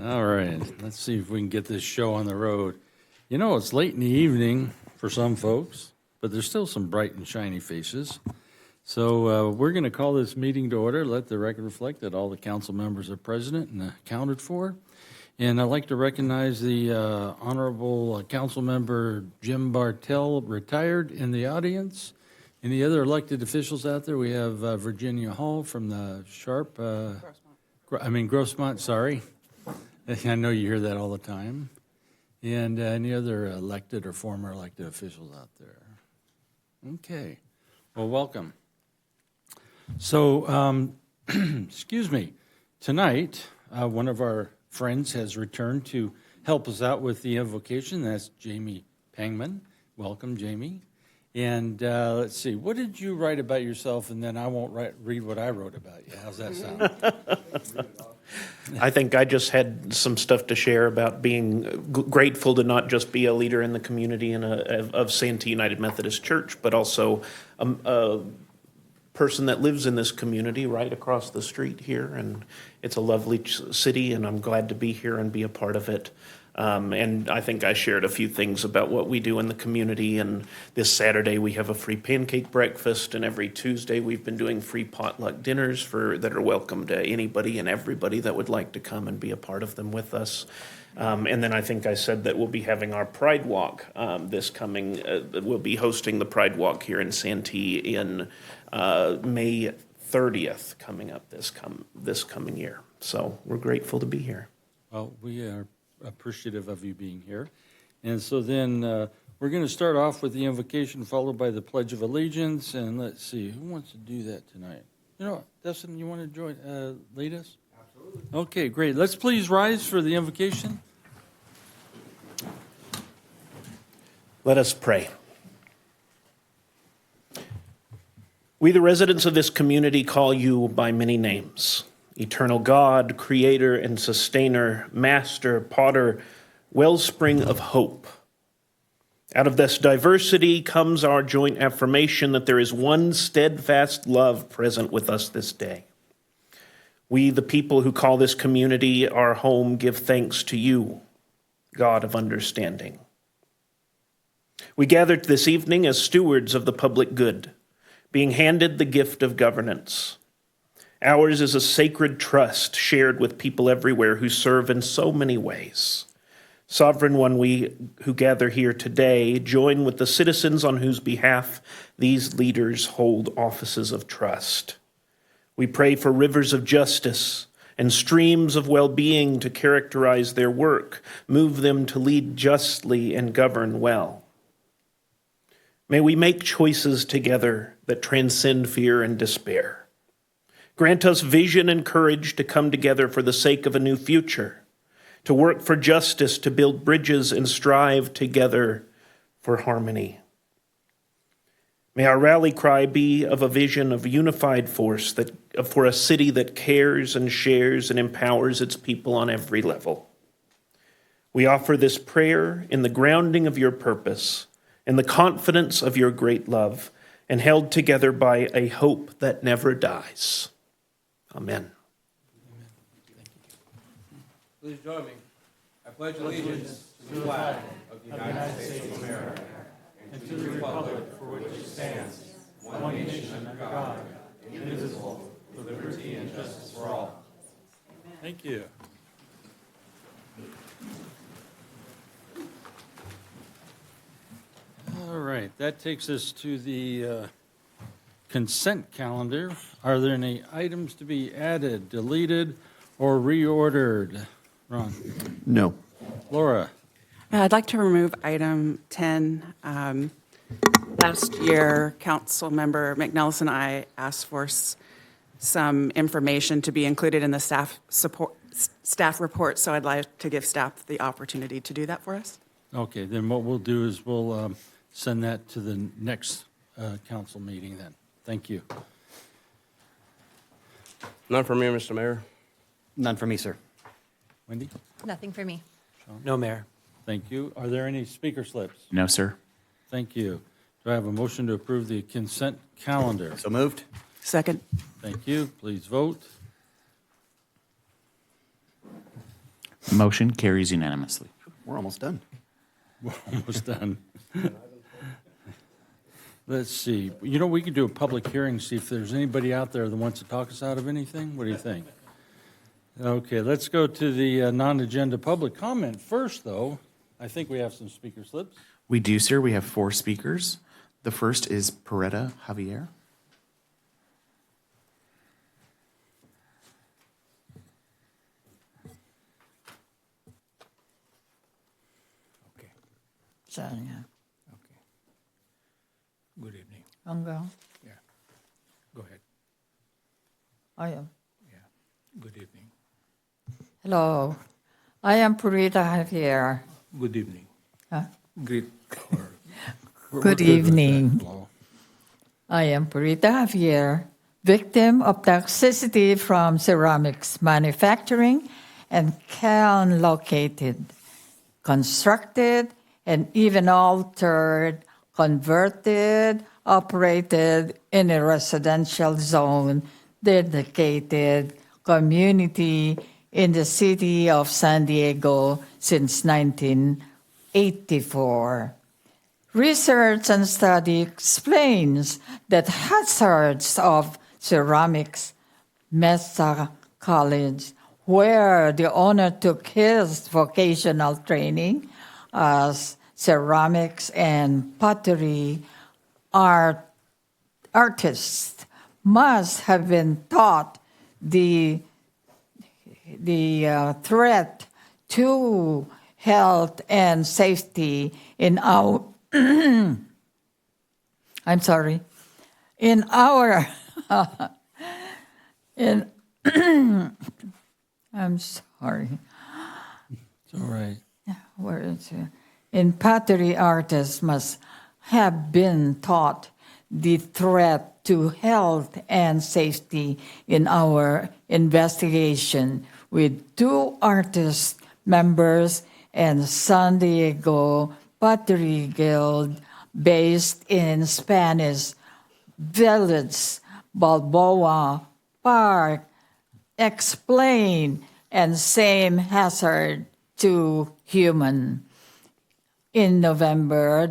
All right, let's see if we can get this show on the road. You know, it's late in the evening for some folks, but there's still some bright and shiny faces. So we're going to call this meeting to order. Let the record reflect that all the council members are present and accounted for. And I'd like to recognize the Honorable Council Member Jim Bartell, retired, in the audience. Any other elected officials out there? We have Virginia Hall from the Grossmont, sorry. I know you hear that all the time. And any other elected or former elected officials out there? Okay. Well, welcome. So, excuse me. Tonight, one of our friends has returned to help us out with the invocation. That's Jamie Pangman. Welcome, Jamie. And let's see, what did you write about yourself? And then I won't read what I wrote about you. How's that sound? I think I just had some stuff to share about being grateful to not just be a leader in the community of Santee United Methodist Church, but also a person that lives in this community right across the street here. And it's a lovely city, and I'm glad to be here and be a part of it. And I think I shared a few things about what we do in the community. And this Saturday we have a free pancake breakfast, and every Tuesday we've been doing free potluck dinners that are welcome to anybody and everybody that would like to come and be a part of them with us. And then I think I said that we'll be having our Pride Walk we'll be hosting the Pride Walk here in Santee in May 30th coming up this coming year. So we're grateful to be here. Well, we are appreciative of you being here. And so then we're going to start off with the invocation followed by the Pledge of Allegiance. And let's see, who wants to do that tonight? You know, Dustin, you want to lead us? Absolutely. Okay, great. Let's please rise for the invocation. Let us pray. We, the residents of this community, call you by many names. Eternal God, creator and sustainer, master, potter, wellspring of hope. Out of this diversity comes our joint affirmation that there is one steadfast love present with us this day. We, the people who call this community our home, give thanks to you, God of understanding. We gathered this evening as stewards of the public good, being handed the gift of governance. Ours is a sacred trust shared with people everywhere who serve in so many ways. Sovereign One, we who gather here today join with the citizens on whose behalf these leaders hold offices of trust. We pray for rivers of justice and streams of well-being to characterize their work, move them to lead justly and govern well. May we make choices together that transcend fear and despair. Grant us vision and courage to come together for the sake of a new future, to work for justice, to build bridges and strive together for harmony. May our rally cry be of a vision of unified force for a city that cares and shares and empowers its people on every level. We offer this prayer in the grounding of your purpose, in the confidence of your great love, and held together by a hope that never dies. Amen. Please join me. I pledge allegiance to the flag of the United States of America and to the republic for which it stands, one nation under God, indivisible, with liberty and justice for all. Thank you. All right, that takes us to the consent calendar. Are there any items to be added, deleted, or reordered? Ron? No. Laura? I'd like to remove item 10. Last year, Council Member McNellis and I asked for some information to be included in the staff report, so I'd like to give staff the opportunity to do that for us. Okay, then what we'll do is we'll send that to the next council meeting then. Thank you. None for me, Mr. Mayor. None for me, sir. Wendy? Nothing for me. No, Mayor. Thank you. Are there any speaker slips? No, sir. Thank you. Do I have a motion to approve the consent calendar? So moved. Second. Thank you. Please vote. Motion carries unanimously. We're almost done. Almost done. Let's see. You know, we could do a public hearing, see if there's anybody out there that wants to talk us out of anything. What do you think? Okay, let's go to the non-agenda public comment first, though. I think we have some speaker slips. We do, sir. We have 4 speakers. The first is Peretta Javier. Okay, Sanya. okay. Good evening. Hanggang Yeah, go ahead. ayun. Yeah, good evening. Hello. I am Purita Javier. Good evening. Huh? Greet. Good evening. Hello. I am Purita Javier, victim of toxicity from ceramics manufacturing and kiln located, constructed, and even altered, converted, operated in a residential zone dedicated community in the city of San Diego since 1984. Research and study explains that hazards of ceramics Mesa College, where the owner took his vocational training as ceramics and pottery artists, must have been taught the threat to health and safety in our I'm sorry, in our in I'm sorry. It's all right. Where is it? In pottery, artists must have been taught the threat to health and safety in our investigation with 2 artist members and San Diego Pottery Guild based in Spanish Village, Balboa Park, explain and same hazard to human. In December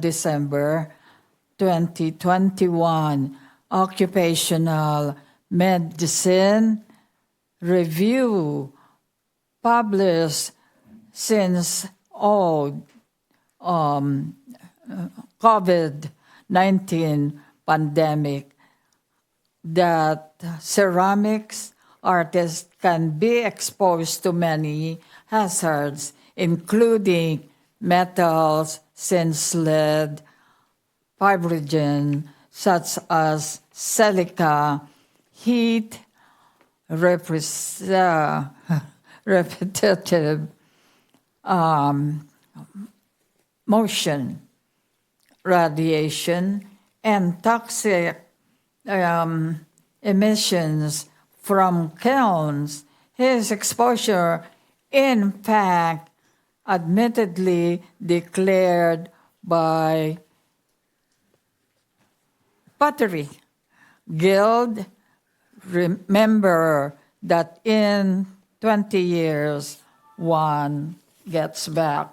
2021, Occupational Medicine Review published since COVID-19 pandemic that ceramics artists can be exposed to many hazards, including metals, since lead, fibrogen, such as silica, heat, repetitive motion, radiation, and toxic emissions from kilns. His exposure, in fact, admittedly declared by Pottery Guild. Remember that in 20 years, one gets back.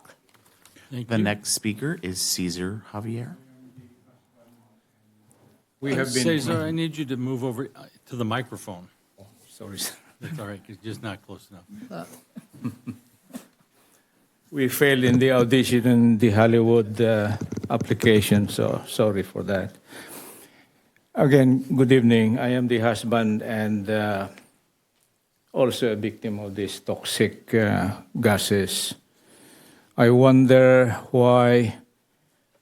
Thank The you. next speaker is Cesar Javier. We have been. Cesar, I need you to move over to the microphone. Sorry. That's all right, it's just not close enough. We failed in the audition in the Hollywood application, so sorry for that. Again, good evening. I am the husband and also a victim of these toxic gases. I wonder why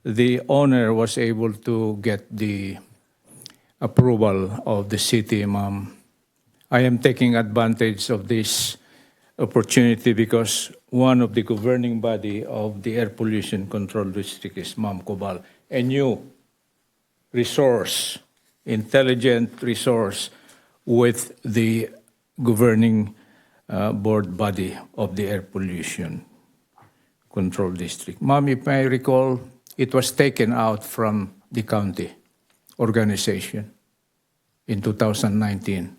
the owner was able to get the approval of the city, ma'am. I am taking advantage of this opportunity because one of the governing body of the Air Pollution Control District is Ma'am Cobal, a new resource, intelligent resource with the governing board body of the Air Pollution Control District. Ma'am, if I recall, it was taken out from the county organization in 2019.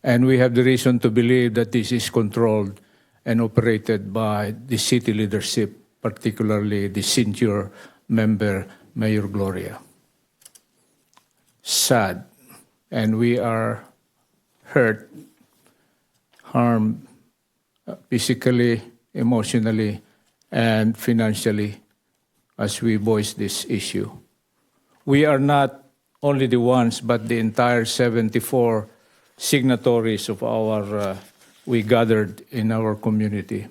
And we have the reason to believe that this is controlled and operated by the city leadership, particularly the senior member, Mayor Gloria. Sad, and we are hurt, harmed physically, emotionally, and financially as we voice this issue. We are not only the ones, but the entire 74 signatories of our, we gathered in our community.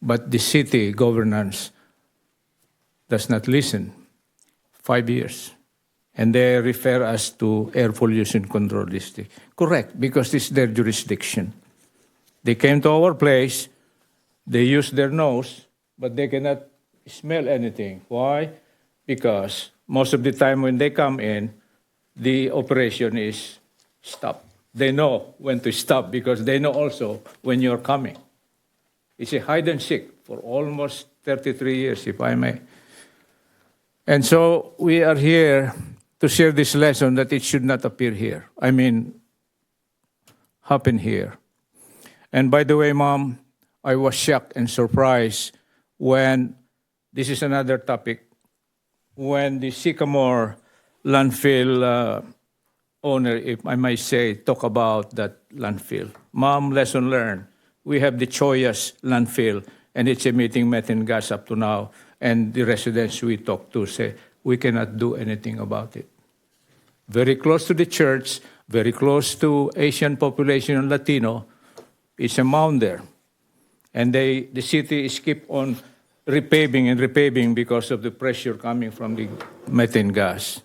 But the city governance does not listen. 5 years. And they refer us to Air Pollution Control District. Correct, because it's their jurisdiction. They came to our place, they used their nose, but they cannot smell anything. Why? Because most of the time when they come in, the operation is stopped. They know when to stop because they know also when you're coming. It's a hide and seek for almost 33 years, if I may. And so we are here to share this lesson that it should not appear here. I mean, happen here. And by the way, Mom, I was shocked and surprised when, this is another topic, when the Sycamore landfill owner, if I might say, talk about that landfill. Mom, lesson learned. We have the Choyas landfill, and it's emitting methane gas up to now. And the residents we talk to say, we cannot do anything about it. Very close to the church, very close to Asian population and Latino, it's a mound there. And the city is keep on repaving and repaving because of the pressure coming from the methane gas.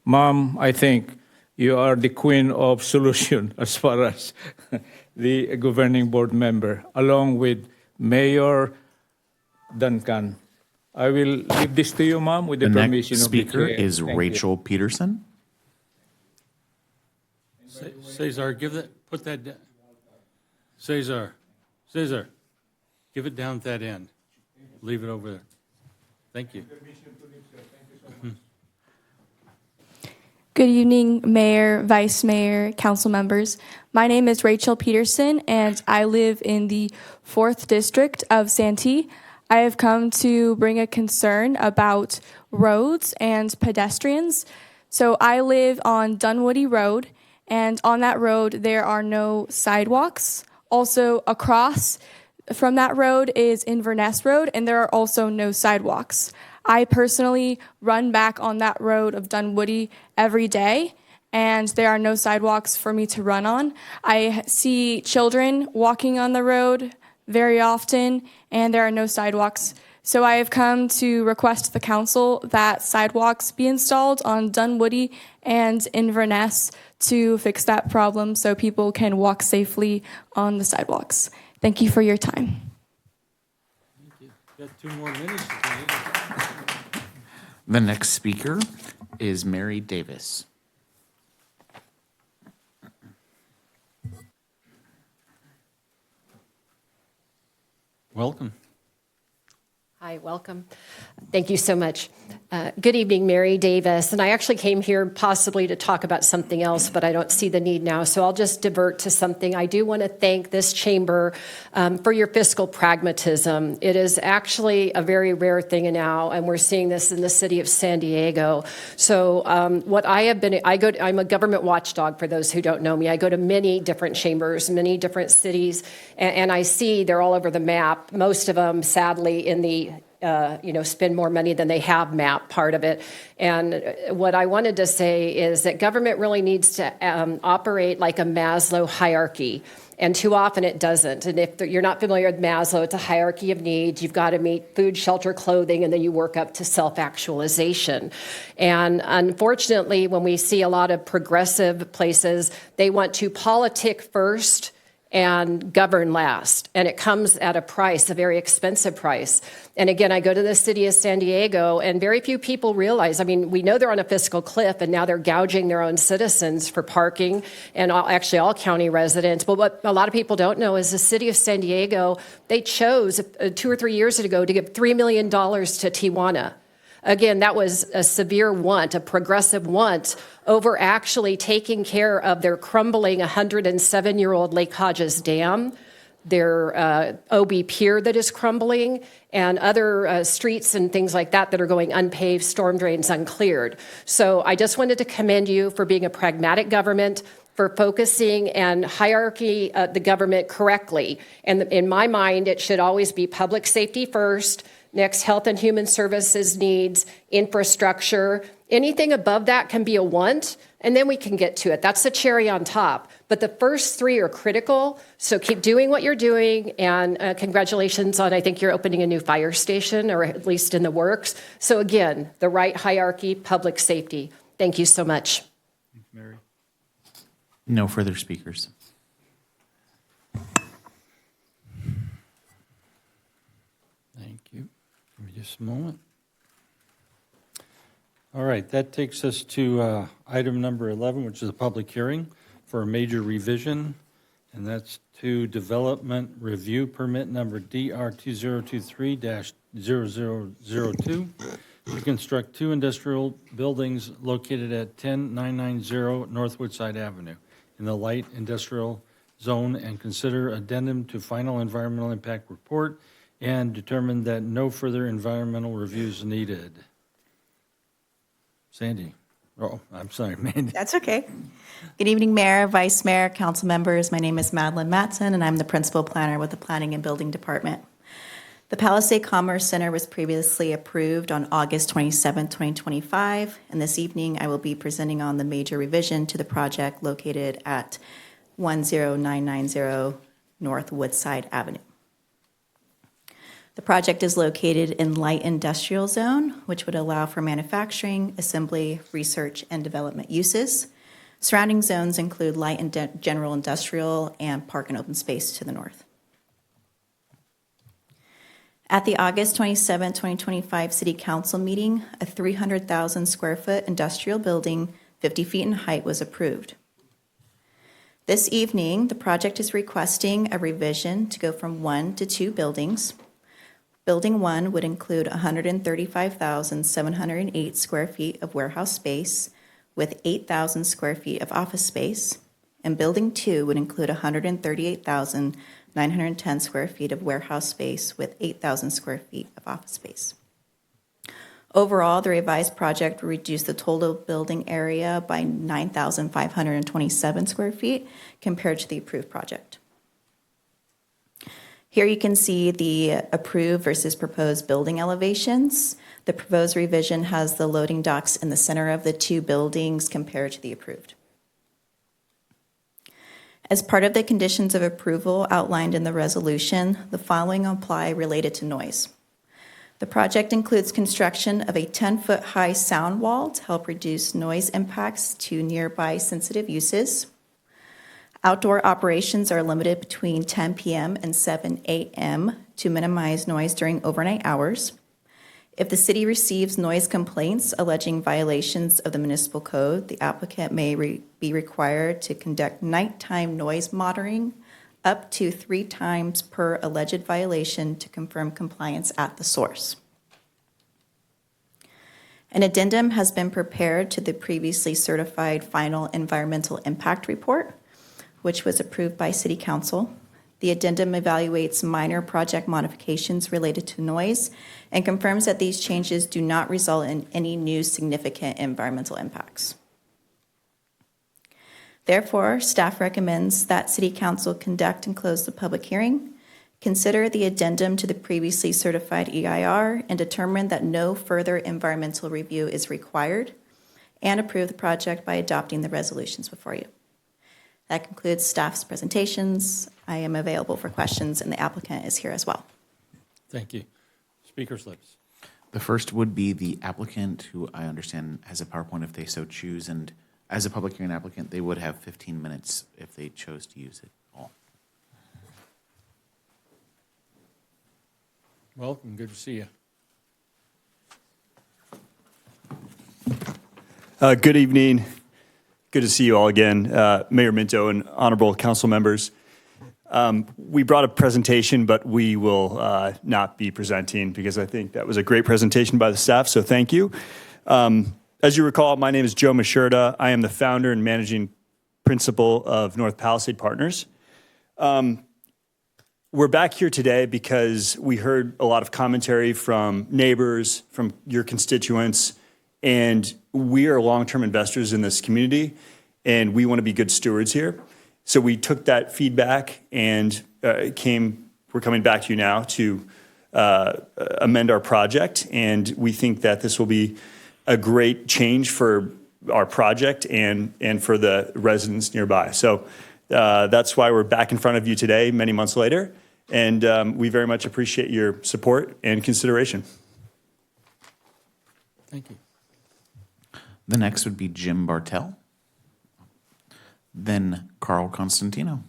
Mom, I think you are the queen of solution as far as the governing board member, along with Mayor Duncan. I will leave this to you, Mom, with the The permission next of the speaker chair. is Thank you. Rachel Peterson. Cesar, put that down. Cesar, give it down at that end. Leave it over there. Thank you. Good evening, Mayor, Vice Mayor, council members. My name is Rachel Peterson, and I live in the 4th District of Santee. I have come to bring a concern about roads and pedestrians. So I live on Dunwoody Road, and on that road there are no sidewalks. Also across from that road is Inverness Road, and there are also no sidewalks. I personally run back on that road of Dunwoody every day, and there are no sidewalks for me to run on. I see children walking on the road very often, and there are no sidewalks. So I have come to request to the council that sidewalks be installed on Dunwoody and Inverness to fix that problem so people can walk safely on the sidewalks. Thank you for your time. Got 2 more minutes. The next speaker is Mary Davis. Welcome. Hi, welcome. Thank you so much. Good evening, Mary Davis. And I actually came here possibly to talk about something else, but I don't see the need now. So I'll just divert to something. I do want to thank this chamber for your fiscal pragmatism. It is actually a very rare thing now, and we're seeing this in the city of San Diego. So what I have been, I'm a government watchdog for those who don't know me. I go to many different chambers, many different cities, and I see they're all over the map. Most of them, sadly, in the spend more money than they have map part of it. And what I wanted to say is that government really needs to operate like a Maslow hierarchy. And too often it doesn't. And if you're not familiar with Maslow, it's a hierarchy of needs. You've got to meet food, shelter, clothing, and then you work up to self-actualization. And unfortunately, when we see a lot of progressive places, they want to politic first and govern last. And it comes at a price, a very expensive price. And again, I go to the city of San Diego, and very few people realize, I mean, we know they're on a fiscal cliff, and now they're gouging their own citizens for parking, and all county residents. But what a lot of people don't know is the city of San Diego, they chose 2 or 3 years ago to give $3 million to Tijuana. Again, that was a severe want, a progressive want, over actually taking care of their crumbling 107-year-old Lake Hodges Dam. their OB pier that is crumbling, and other streets and things like that that are going unpaved, storm drains uncleared. So I just wanted to commend you for being a pragmatic government, for focusing and hierarchy the government correctly. And in my mind, it should always be public safety first, next health and human services needs, infrastructure. Anything above that can be a want, and then we can get to it. That's the cherry on top. But the first three are critical, so keep doing what you're doing, and congratulations on, I think you're opening a new fire station, or at least in the works. So again, the right hierarchy, public safety. Thank you so much. Mary. No further speakers. Thank you. Give me just a moment. All right, that takes us to item number 11, which is a public hearing for a major revision, and that's to development review permit number DR2023-0002 to construct two industrial buildings located at 10990 North Woodside Avenue in the light industrial zone, and consider addendum to final environmental impact report and determine that no further environmental reviews needed. Sandy. Oh, I'm sorry, Mandy. That's okay. Good evening, Mayor, Vice Mayor, council members. My name is Madeline Matson, and I'm the principal planner with the Planning and Building Department. The Palisade Commerce Center was previously approved on August 27, 2025, and this evening I will be presenting on the major revision to the project located at 10990 North Woodside Avenue. The project is located in light industrial zone, which would allow for manufacturing, assembly, research, and development uses. Surrounding zones include light and general industrial and park and open space to the north. At the August 27, 2025 City Council meeting, a 300,000 square foot industrial building, 50 feet in height, was approved. This evening, the project is requesting a revision to go from 1 to 2 buildings. Building 1 would include 135,708 square feet of warehouse space with 8,000 square feet of office space, and Building 2 would include 138,910 square feet of warehouse space with 8,000 square feet of office space. Overall, the revised project will reduce the total building area by 9,527 square feet compared to the approved project. Here you can see the approved versus proposed building elevations. The proposed revision has the loading docks in the center of the two buildings compared to the approved. As part of the conditions of approval outlined in the resolution, the following apply related to noise. The project includes construction of a 10-foot high sound wall to help reduce noise impacts to nearby sensitive uses. Outdoor operations are limited between 10 p.m. and 7 a.m. to minimize noise during overnight hours. If the city receives noise complaints alleging violations of the municipal code, the applicant may be required to conduct nighttime noise monitoring up to 3 times per alleged violation to confirm compliance at the source. An addendum has been prepared to the previously certified final environmental impact report, which was approved by City Council. The addendum evaluates minor project modifications related to noise and confirms that these changes do not result in any new significant environmental impacts. Therefore, staff recommends that City Council conduct and close the public hearing, consider the addendum to the previously certified EIR, and determine that no further environmental review is required, and approve the project by adopting the resolutions before you. That concludes staff's presentations. I am available for questions, and the applicant is here as well. Thank you. Speaker slips. The first would be the applicant, who I understand has a PowerPoint if they so choose, and as a public hearing applicant, they would have 15 minutes if they chose to use it all. Welcome. Good to see you. Good evening. Good to see you all again, Mayor Minto and honorable council members. We brought a presentation, but we will not be presenting because I think that was a great presentation by the staff, so thank you. As you recall, my name is Joe Mashurda. I am the founder and managing principal of North Palisade Partners. we're back here today because we heard a lot of commentary from neighbors, from your constituents, and we are long-term investors in this community, and we want to be good stewards here. So we took that feedback and we're coming back to you now to amend our project, and we think that this will be a great change for our project and for the residents nearby. So that's why we're back in front of you today, many months later, and we very much appreciate your support and consideration. Thank you. The next would be Jim Bartell, then Carl Constantino.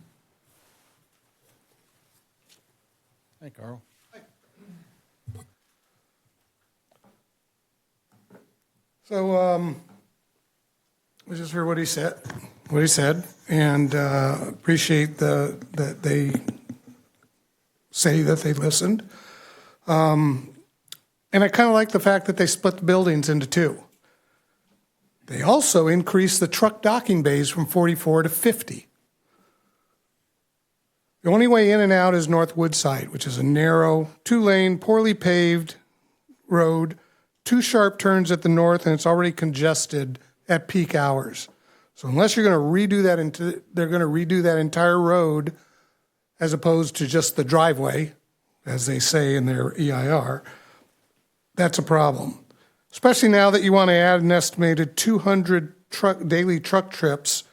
Hi, Carl. So we just heard what he said, and appreciate that they say that they listened. And I kind of like the fact that they split the buildings into two. They also increased the truck docking bays from 44 to 50. The only way in and out is North Woodside, which is a narrow, 2-lane, poorly paved road, 2 sharp turns at the north, and it's already congested at peak hours. So unless you're going to redo that, they're going to redo that entire road as opposed to just the driveway, as they say in their EIR, that's a problem. Especially now that you want to add an estimated 200 daily truck trips,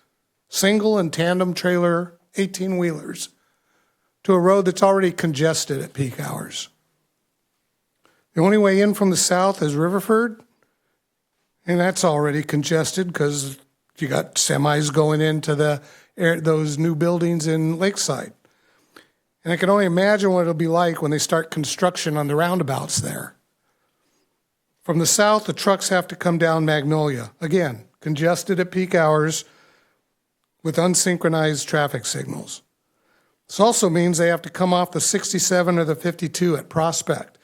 single and tandem trailer 18-wheelers, to a road that's already congested at peak hours. The only way in from the south is Riverford, and that's already congested because you got semis going into those new buildings in Lakeside. And I can only imagine what it'll be like when they start construction on the roundabouts there. From the south, the trucks have to come down Magnolia. Again, congested at peak hours with unsynchronized traffic signals. This also means they have to come off the 67 or the 52 at Prospect,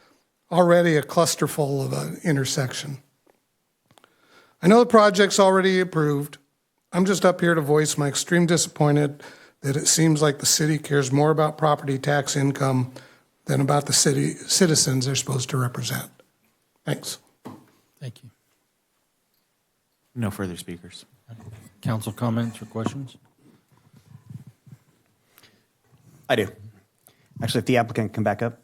already a clusterful of an intersection. I know the project's already approved. I'm just up here to voice my extreme disappointment that it seems like the city cares more about property tax income than about the citizens they're supposed to represent. Thanks. Thank you. No further speakers. Council comments or questions? I do. Actually, if the applicant can back up.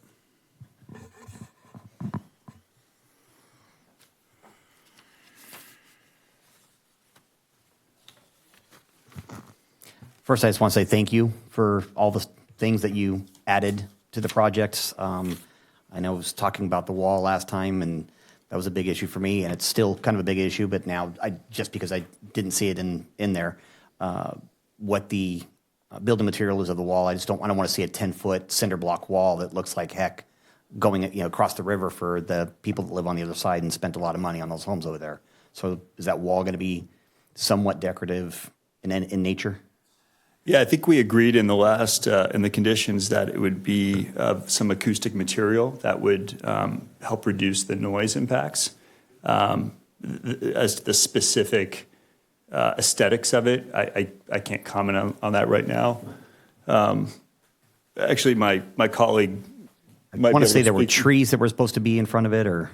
First, I just want to say thank you for all the things that you added to the project. I know I was talking about the wall last time, and that was a big issue for me, and it's still kind of a big issue, but now, just because I didn't see it in there, what the building material is of the wall, I don't want to see a 10-foot cinder block wall that looks like heck going across the river for the people that live on the other side and spent a lot of money on those homes over there. So is that wall going to be somewhat decorative in nature? Yeah, I think we agreed in the conditions that it would be some acoustic material that would help reduce the noise impacts. As to the specific aesthetics of it, I can't comment on that right now. Actually, my colleague might I want be to say able there were speak. trees that were supposed to be in front of it, or?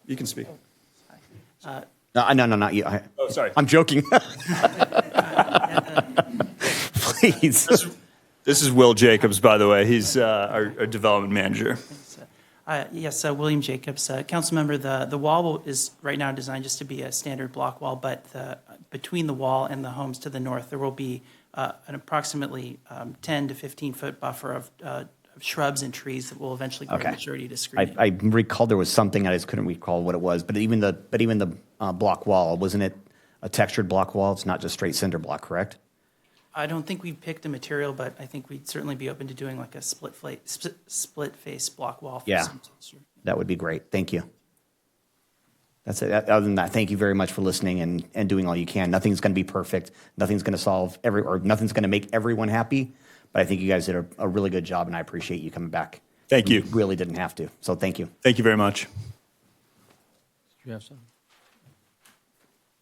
You can speak. No, not you. Oh, sorry. I'm joking. Please. This is Will Jacobs, by the way. He's our development manager. Yes, William Jacobs. Councilmember, the wall is right now designed just to be a standard block wall, but between the wall and the homes to the north, there will be an approximately 10 to 15-foot buffer of shrubs and trees that will eventually grow to maturity to screen it. I recall there was something, I just couldn't recall what it was, but even the block wall, wasn't it a textured block wall? It's not just straight cinder block, correct? I don't think we picked a material, but I think we'd certainly be open to doing like a split face block wall. For some texture. That would be great. Thank you. That's it. Other than that, thank you very much for listening and doing all you can. Nothing's going to be perfect. Nothing's going to solve nothing's going to make everyone happy. But I think you guys did a really good job, and I appreciate you coming back. Thank you. You really didn't have to, so thank you. Thank you very much. Do you have something?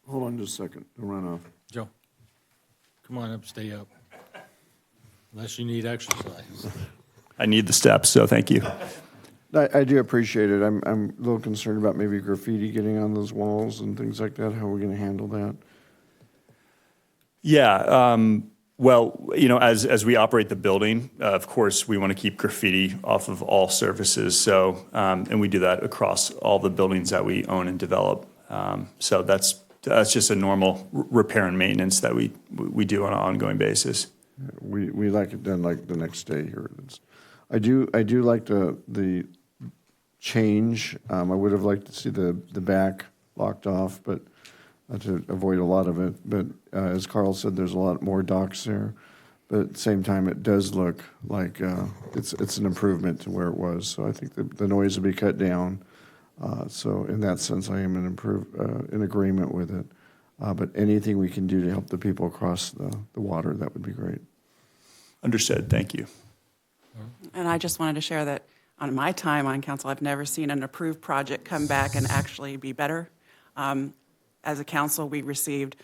Hold on just a second. Don't run off. Joe, come on up, stay up. Unless you need exercise. I need the steps, so thank you. I do appreciate it. I'm a little concerned about maybe graffiti getting on those walls and things like that. How are we going to handle that? Yeah, well, you know, as we operate the building, of course, we want to keep graffiti off of all surfaces. So, and we do that across all the buildings that we own and develop. So that's just a normal repair and maintenance that we do on an ongoing basis. We like it done like the next day here. I do like the change. I would have liked to see the back locked off, but to avoid a lot of it. But as Carl said, there's a lot more docks there. But at the same time, it does look like it's an improvement to where it was. So I think the noise will be cut down. So in that sense, I am in agreement with it. But anything we can do to help the people across the water, that would be great. Understood. Thank you. And I just wanted to share that on my time on council, I've never seen an approved project come back and actually be better. As a council, we received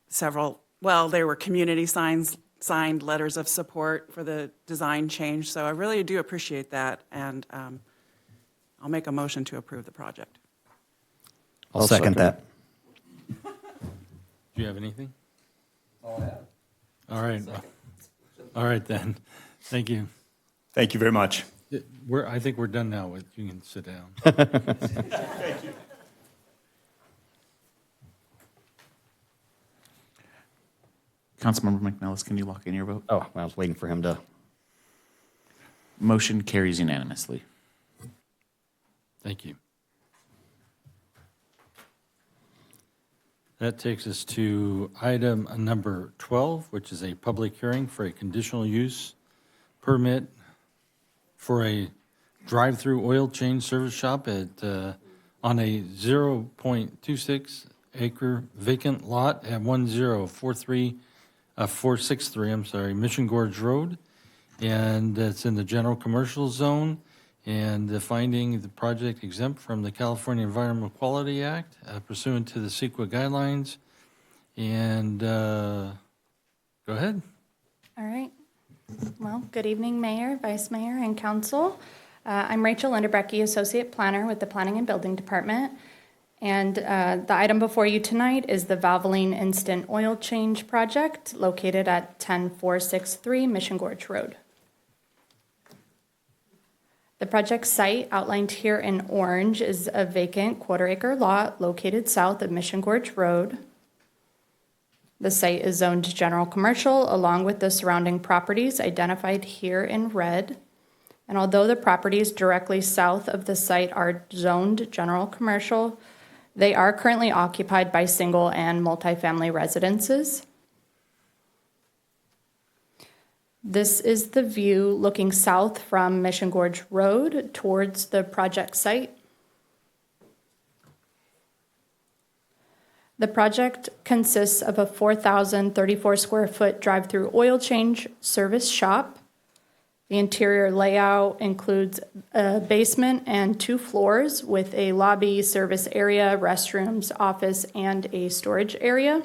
several, well, there were community signed letters of support for the design change. So I really do appreciate that. And I'll make a motion to approve the project. I'll second that. Do you have anything? All right. All right, then. Thank you. Thank you very much. I think we're done now. You can sit down. Thank you. Councilmember McNellis, can you lock in your vote? Oh, I was waiting for him to. Motion carries unanimously. Thank you. That takes us to item number 12, which is a public hearing for a conditional use permit for a drive-through oil change service shop on a 0.26 acre vacant lot at 463 Mission Gorge Road, and it's in the general commercial zone. And the finding the project exempt from the California Environmental Quality Act pursuant to the CEQA guidelines. And go ahead. All right. Well, good evening, Mayor, Vice Mayor, and Council. I'm Rachel Linderbrecke, Associate Planner with the Planning and Building Department. And the item before you tonight is the Valvoline Instant Oil Change Project located at 10463 Mission Gorge Road. The project site outlined here in orange is a vacant quarter-acre lot located south of Mission Gorge Road. The site is zoned general commercial along with the surrounding properties identified here in red. And although the properties directly south of the site are zoned general commercial, they are currently occupied by single and multifamily residences. This is the view looking south from Mission Gorge Road towards the project site. The project consists of a 4,034 square foot drive-through oil change service shop. The interior layout includes a basement and 2 floors with a lobby, service area, restrooms, office, and a storage area.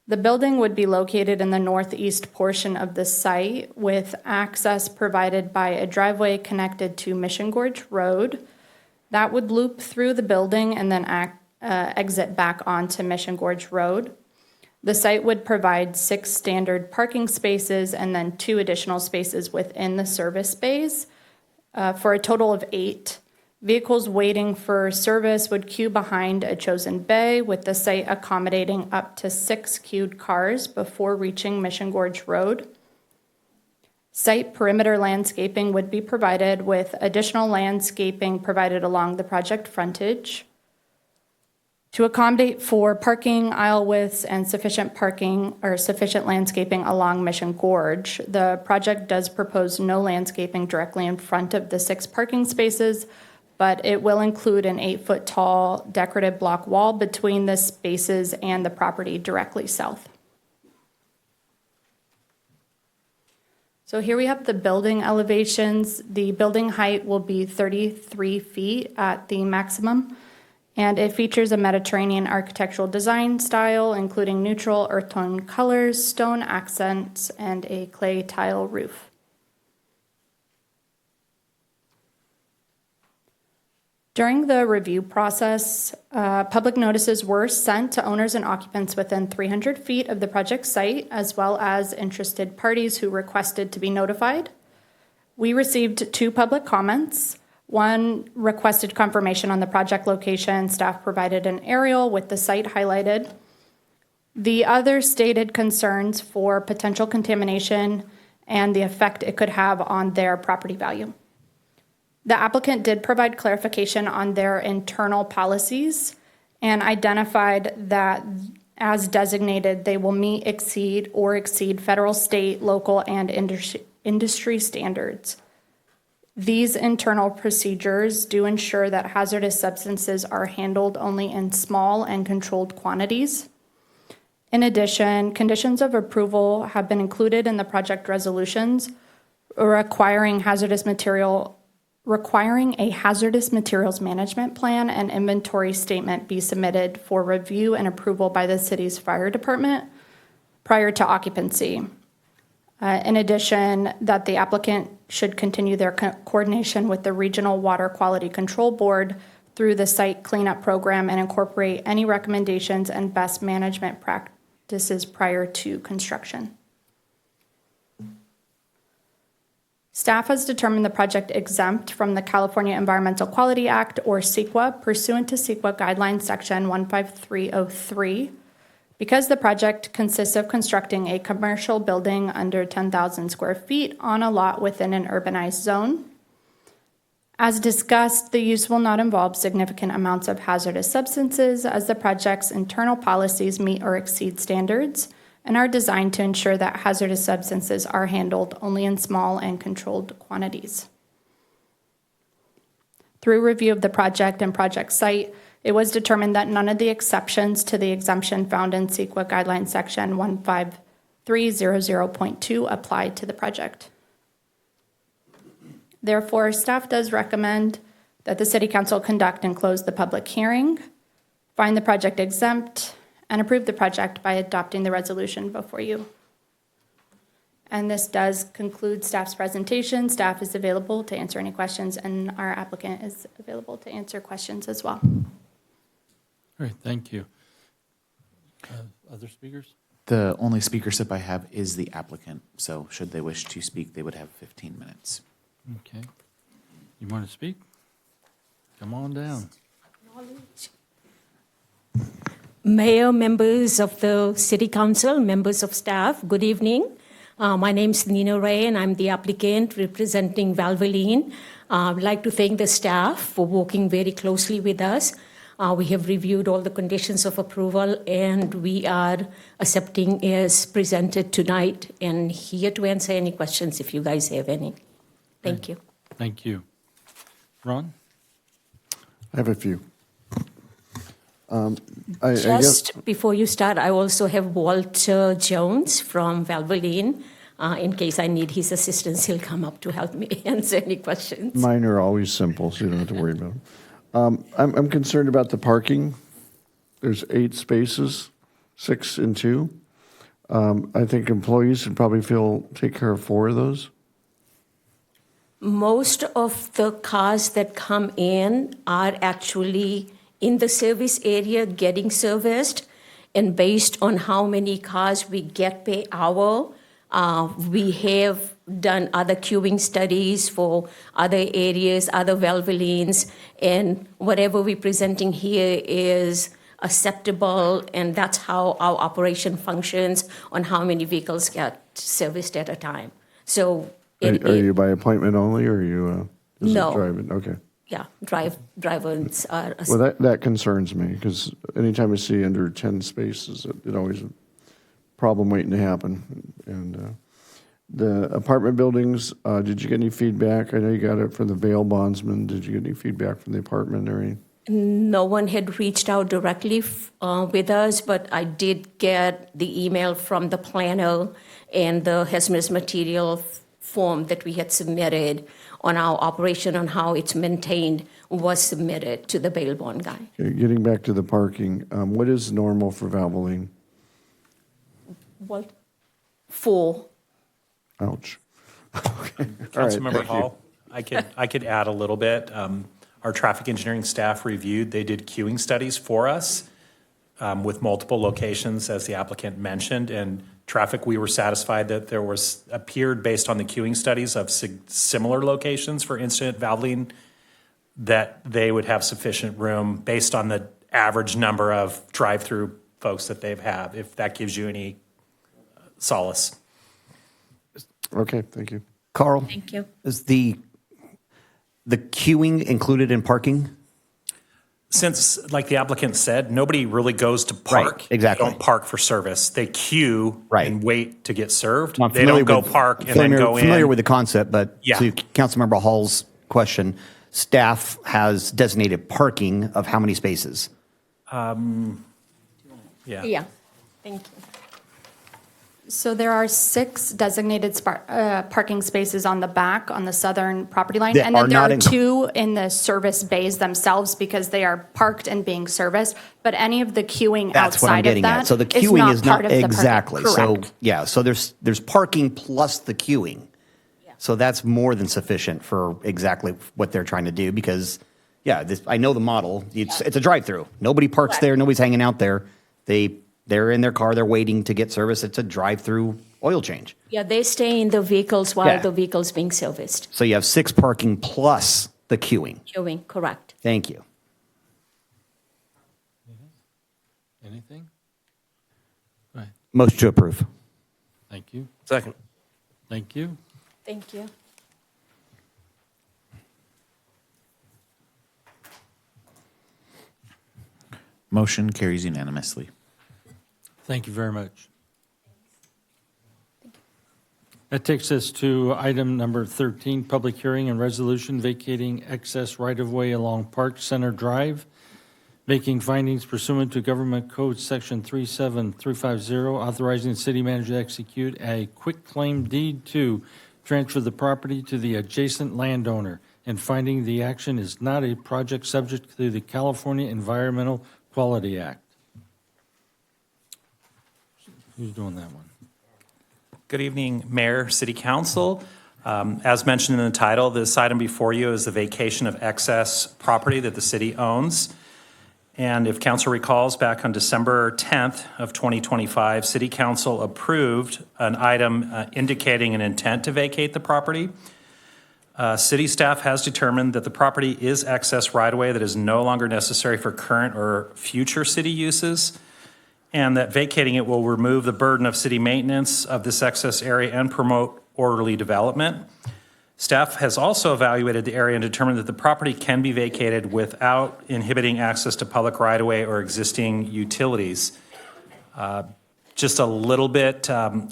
The building would be located in the northeast portion of the site with access provided by a driveway connected to Mission Gorge Road. That would loop through the building and then exit back onto Mission Gorge Road. The site would provide 6 standard parking spaces and then 2 additional spaces within the service bays for a total of 8. Vehicles waiting for service would queue behind a chosen bay, with the site accommodating up to 6 queued cars before reaching Mission Gorge Road. Site perimeter landscaping would be provided, with additional landscaping provided along the project frontage. To accommodate for parking, aisle widths, and sufficient parking or sufficient landscaping along Mission Gorge, the project does propose no landscaping directly in front of the 6 parking spaces, but it will include an 8-foot tall decorative block wall between the spaces and the property directly south. So here we have the building elevations. The building height will be 33 feet at the maximum, And it features a Mediterranean architectural design style, including neutral earth tone colors, stone accents, and a clay tile roof. During the review process, public notices were sent to owners and occupants within 300 feet of the project site, as well as interested parties who requested to be notified. We received 2 public comments. One requested confirmation on the project location. Staff provided an aerial with the site highlighted. The other stated concerns for potential contamination and the effect it could have on their property value. The applicant did provide clarification on their internal policies and identified that as designated, they will meet, exceed federal, state, local, and industry standards. These internal procedures do ensure that hazardous substances are handled only in small and controlled quantities. In addition, conditions of approval have been included in the project resolutions requiring a hazardous materials management plan and inventory statement be submitted for review and approval by the city's fire department prior to occupancy. In addition, that the applicant should continue their coordination with the Regional Water Quality Control Board through the site cleanup program and incorporate any recommendations and best management practices prior to construction. Staff has determined the project exempt from the California Environmental Quality Act, or CEQA, pursuant to CEQA Guidelines Section 15303, because the project consists of constructing a commercial building under 10,000 square feet on a lot within an urbanized zone. As discussed, the use will not involve significant amounts of hazardous substances, as the project's internal policies meet or exceed standards and are designed to ensure that hazardous substances are handled only in small and controlled quantities. Through review of the project and project site, it was determined that none of the exceptions to the exemption found in CEQA Guidelines Section 15300.2 apply to the project. Therefore, staff does recommend that the City Council conduct and close the public hearing, find the project exempt, and approve the project by adopting the resolution before you. And this does conclude staff's presentation. Staff is available to answer any questions, and our applicant is available to answer questions as well. Great, thank you. Other speakers? The only speaker slip I have is the applicant, so should they wish to speak, they would have 15 minutes. Okay. You want to speak? Come on down. Mayor, members of the City Council, members of staff, good evening. My name is Nina Ray, and I'm the applicant representing Valvoline. I'd like to thank the staff for working very closely with us. We have reviewed all the conditions of approval, and we are accepting as presented tonight and here to answer any questions if you guys have any. Thank you. Thank you. Ron? I have a few. Just before you start, I also have Walter Jones from Valvoline. In case I need his assistance, he'll come up to help me answer any questions. Mine are always simple, so you don't have to worry about them. I'm concerned about the parking. There's 8 spaces, 6 and 2. I think employees should probably take care of 4 of those. Most of the cars that come in are actually in the service area getting serviced, and based on how many cars we get per hour, we have done other queuing studies for other areas, other Valvolines, and whatever we're presenting here is acceptable, and that's how our operation functions on how many vehicles get serviced at a time. So Are you by appointment only, or are you No. driving? Okay. Yeah, drivers are. Well, that concerns me, because anytime I see under 10 spaces, it always a problem waiting to happen. And the apartment buildings, did you get any feedback? I know you got it from the bail bondsman. Did you get any feedback from the apartment or any? No one had reached out directly with us, but I did get the email from the planner and the hazardous material form that we had submitted on our operation, on how it's maintained, was submitted to the bail bond guy. Okay, getting back to the parking, what is normal for Valvoline? What? Full. Ouch. Councilmember Hall, I could add a little bit. Our traffic engineering staff reviewed, they did queuing studies for us with multiple locations, as the applicant mentioned, and traffic, we were satisfied that there appeared based on the queuing studies of similar locations for incident Valvoline, that they would have sufficient room based on the average number of drive-through folks that they've had, if that gives you any solace. Okay, thank you. Carl? Thank you. Is the queuing included in parking? Since, like the applicant said, nobody really goes to park. Right, exactly. They don't park for service. They queue and wait to get served. I'm They don't familiar go with- park and then go in. Familiar with the concept, but Yeah. to Councilmember Hall's question, staff has designated parking of how many spaces? Yeah. Yeah. Thank you. So there are 6 designated parking spaces on the back, on the southern property line. That And then are there not are in- 2 in the service bays themselves because they are parked and being serviced. But any of the queuing That's what I'm outside of getting that at. So the is queuing not is part not of the parking. exactly. So, Correct. yeah, so there's parking plus the queuing. So that's more than sufficient for exactly what they're trying to do because, yeah, I know the model. It's a drive-through. Nobody parks there. Nobody's hanging out there. They're in their car. They're waiting to get service. It's a drive-through oil change. Yeah, they stay in the vehicles while Yeah. the vehicle's being serviced. So you have 6 parking plus the queuing. Queuing, correct. Thank you. Anything? Go ahead. Motion to approve. Thank you. Second. Thank you. Thank you. Motion carries unanimously. Thank you very much. That takes us to item number 13, public hearing and resolution vacating excess right-of-way along Park Center Drive, making findings pursuant to Government Code Section 37350, authorizing the city manager to execute a quitclaim deed to transfer the property to the adjacent landowner, and finding the action is not a project subject to the California Environmental Quality Act. Who's doing that one? Good evening, Mayor, City Council. As mentioned in the title, this item before you is the vacation of excess property that the city owns. And if council recalls, back on December 10th of 2025, City Council approved an item indicating an intent to vacate the property. City staff has determined that the property is excess right-of-way that is no longer necessary for current or future city uses, and that vacating it will remove the burden of city maintenance of this excess area and promote orderly development. Staff has also evaluated the area and determined that the property can be vacated without inhibiting access to public right-of-way or existing utilities. Just a little bit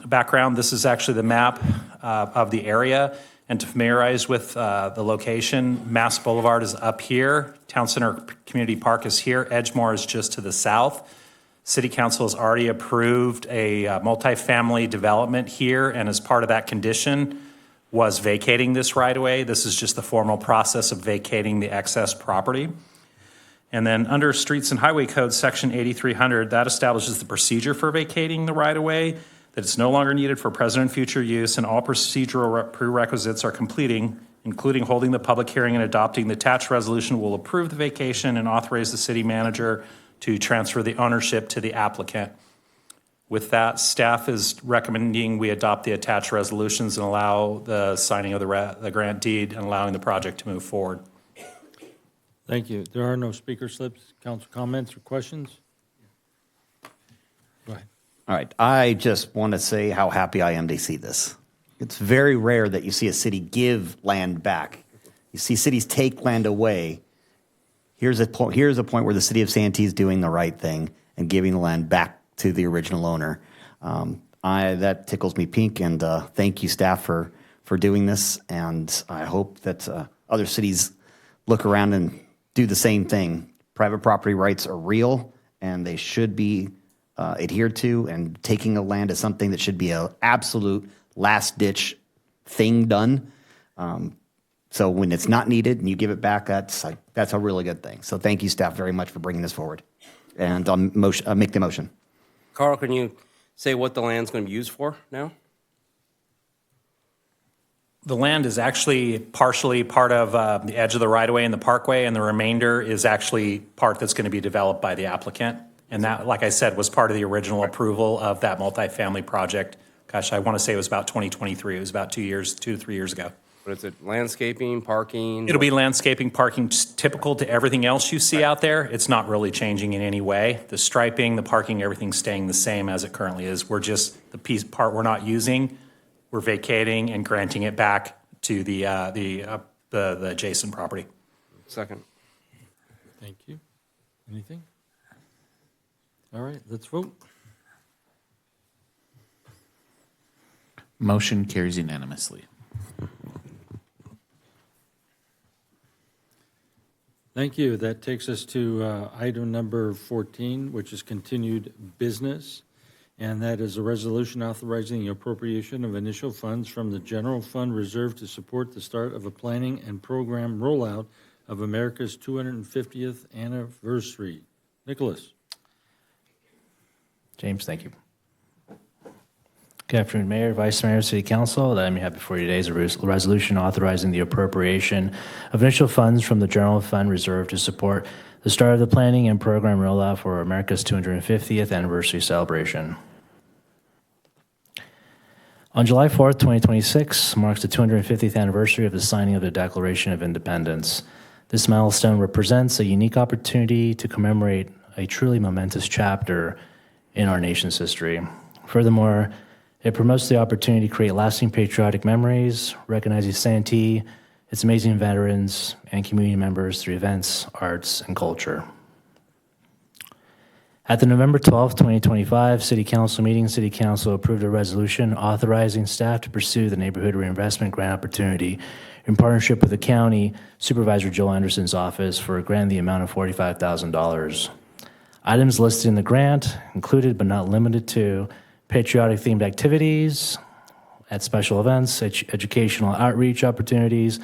background, this is actually the map of the area. And to familiarize with the location, Mass Boulevard is up here, Town Center Community Park is here, Edgemore is just to the south. City Council has already approved a multifamily development here, and as part of that condition was vacating this right-of-way. This is just the formal process of vacating the excess property. And then under Streets and Highway Code, Section 8300, that establishes the procedure for vacating the right-of-way, that it's no longer needed for present and future use, and all procedural prerequisites are completing, including holding the public hearing and adopting the attached resolution will approve the vacation and authorize the city manager to transfer the ownership to the applicant. With that, staff is recommending we adopt the attached resolutions and allow the signing of the grant deed and allowing the project to move forward. Thank you. There are no speaker slips, council comments or questions? Go ahead. All right. I just want to say how happy I am to see this. It's very rare that you see a city give land back. You see cities take land away. Here's a point where the city of Santee is doing the right thing and giving the land back to the original owner. That tickles me pink, and thank you, staff, for doing this. And I hope that other cities look around and do the same thing. Private property rights are real, and they should be adhered to, and taking a land is something that should be an absolute last-ditch thing done. So when it's not needed and you give it back, that's a really good thing. So thank you, staff, very much for bringing this forward. And I'll make the motion. Carl, can you say what the land's going to be used for now? The land is actually partially part of the edge of the right-of-way and the parkway, and the remainder is actually part that's going to be developed by the applicant. And that, like I said, was part of the original approval of that multifamily project. Gosh, I want to say it was about 2023. It was about 2 to 3 years ago. What is it, landscaping, parking? It'll be landscaping, parking, typical to everything else you see out there. It's not really changing in any way. The striping, the parking, everything's staying the same as it currently is. We're just, the part we're not using, we're vacating and granting it back to the adjacent property. Second. Thank you. Anything? All right, let's vote. Motion carries unanimously. Thank you. That takes us to item number 14, which is continued business. And that is a resolution authorizing the appropriation of initial funds from the general fund reserved to support the start of a planning and program rollout of America's 250th anniversary. Nicholas. James, thank you. Good afternoon, Mayor, Vice Mayor, City Council. That I have before you today is a resolution authorizing the appropriation of initial funds from the general fund reserved to support the start of the planning and program rollout for America's 250th anniversary celebration. On July 4th, 2026 marks the 250th anniversary of the signing of the Declaration of Independence. This milestone represents a unique opportunity to commemorate a truly momentous chapter in our nation's history. Furthermore, it promotes the opportunity to create lasting patriotic memories, recognizing Santee, its amazing veterans, and community members through events, arts, and culture. At the November 12, 2025 City Council meeting, City Council approved a resolution authorizing staff to pursue the Neighborhood Reinvestment Grant opportunity in partnership with the County Supervisor Joel Anderson's office for a grant in the amount of $45,000. Items listed in the grant included but not limited to patriotic-themed activities at special events, educational outreach opportunities,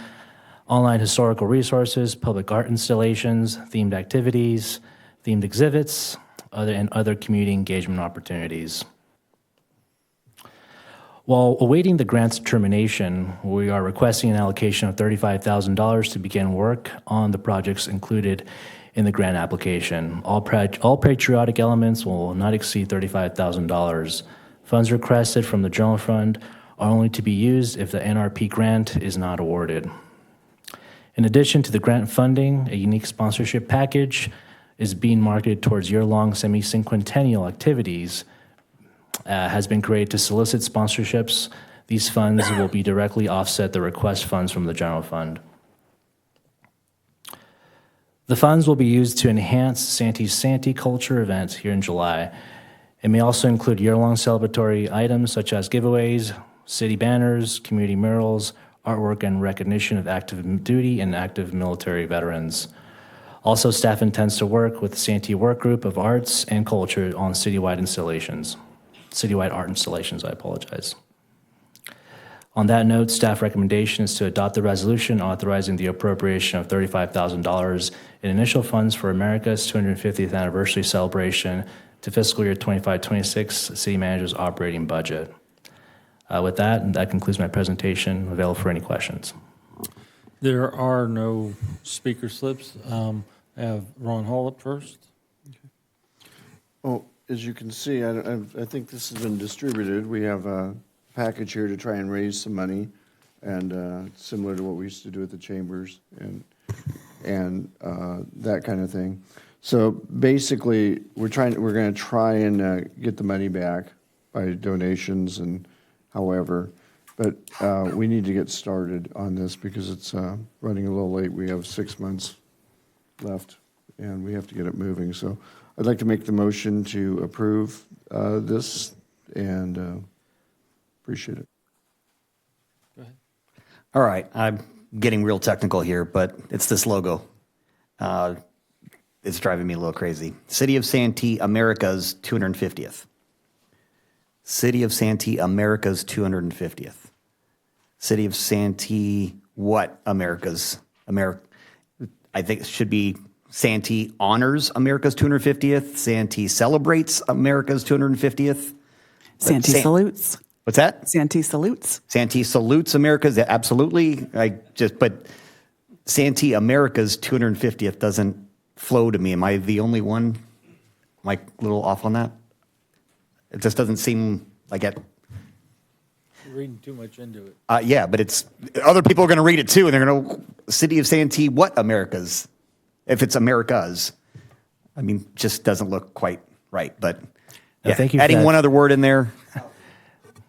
online historical resources, public art installations, themed activities, themed exhibits, and other community engagement opportunities. While awaiting the grant's determination, we are requesting an allocation of $35,000 to begin work on the projects included in the grant application. All patriotic elements will not exceed $35,000. Funds requested from the general fund are only to be used if the NRP grant is not awarded. In addition to the grant funding, a unique sponsorship package is being marketed towards year-long semi-cinquentennial activities has been created to solicit sponsorships. These funds will be directly offset the request funds from the general fund. The funds will be used to enhance Santee's Santee culture event here in July. It may also include year-long celebratory items such as giveaways, city banners, community murals, artwork, and recognition of active duty and active military veterans. Also, staff intends to work with the Santee Work Group of Arts and Culture on citywide art installations, I apologize. On that note, staff recommendation is to adopt the resolution authorizing the appropriation of $35,000 in initial funds for America's 250th anniversary celebration to fiscal year 25-26 City Manager's operating budget. With that concludes my presentation. Available for any questions. There are no speaker slips. I have Ron Hall up first. Oh, as you can see, I think this has been distributed. We have a package here to try and raise some money, and similar to what we used to do at the chambers and that kind of thing. So basically, we're going to try and get the money back by donations and however, but we need to get started on this because it's running a little late. We have 6 months left, and we have to get it moving. So I'd like to make the motion to approve this, and appreciate it. Go ahead. All right, I'm getting real technical here, but it's this logo. It's driving me a little crazy. City of Santee, America's 250th. City of Santee, America's 250th. City of Santee, what America's, I think it should be Santee honors America's 250th. Santee celebrates America's 250th. Santee salutes. What's that? Santee salutes. Santee salutes America's, absolutely. But Santee America's 250th doesn't flow to me. Am I the only one? Am I a little off on that? It just doesn't seem like it. You're reading too much into it. Yeah, but it's other people are going to read it too, and they're going to City of Santee, what America's? If it's America's, I mean, just doesn't look quite right. But No, yeah, thank you for adding that. one other word in there.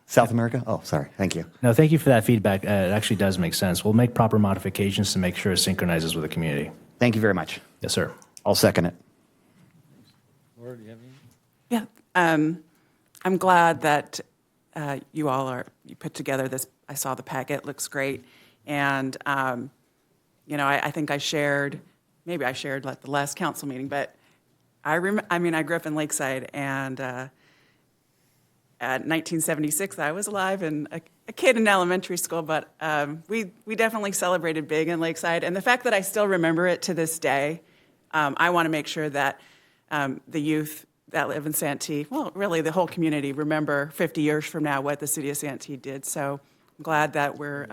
South America? Oh, sorry. Thank you. No, thank you for that feedback. It actually does make sense. We'll make proper modifications to make sure it synchronizes with the community. Thank you very much. Yes, sir. I'll second it. Laura, do you have any? Yeah, I'm glad that you all you put together this. I saw the packet, looks great. And, I think I shared like the last council meeting, but I grew up in Lakeside, and at 1976, I was alive and a kid in elementary school, but we definitely celebrated big in Lakeside. And the fact that I still remember it to this day, I want to make sure that the youth that live in Santee, well, really the whole community, remember 50 years from now what the city of Santee did. So I'm glad that we're,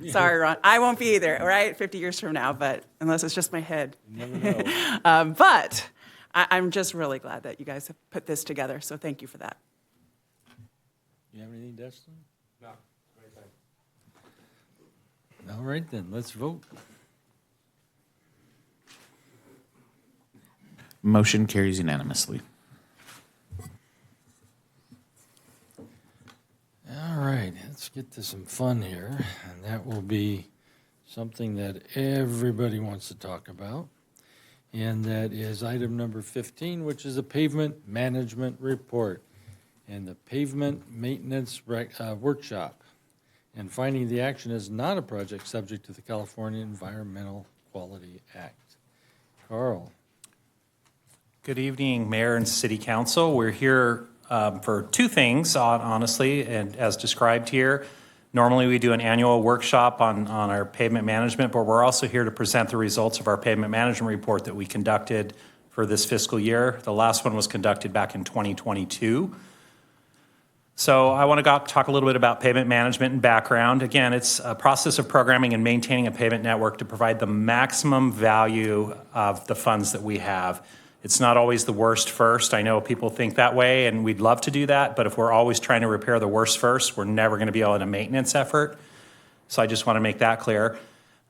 sorry, Ron, I won't be either, right, 50 years from now, but unless it's just my head. You never know. But I'm just really glad that you guys have put this together, so thank you for that. You have anything, Destin? No. All right, then, let's vote. Motion carries unanimously. All right, let's get to some fun here, and that will be something that everybody wants to talk about, and that is item number 15, which is a pavement management report and the pavement maintenance workshop. And finding the action is not a project subject to the California Environmental Quality Act. Carl. Good evening, Mayor and City Council. We're here for two things, honestly, and as described here. Normally, we do an annual workshop on our pavement management, but we're also here to present the results of our pavement management report that we conducted for this fiscal year. The last one was conducted back in 2022. So I want to talk a little bit about pavement management and background. Again, it's a process of programming and maintaining a pavement network to provide the maximum value of the funds that we have. It's not always the worst first. I know people think that way, and we'd love to do that, but if we're always trying to repair the worst first, we're never going to be able to maintenance effort. So I just want to make that clear.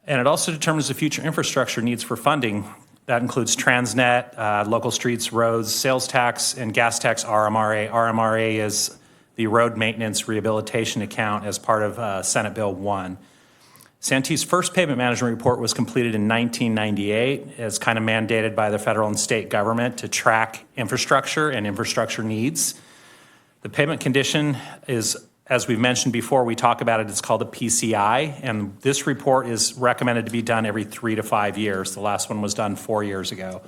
And it also determines the future infrastructure needs for funding. That includes Transnet, local streets, roads, sales tax, and gas tax RMRA. RMRA is the road maintenance rehabilitation account as part of Senate Bill 1. Santee's first pavement management report was completed in 1998. It's kind of mandated by the federal and state government to track infrastructure and infrastructure needs. The pavement condition is, as we've mentioned before, we talk about it, it's called a PCI, and this report is recommended to be done every 3 to 5 years. The last one was done 4 years ago.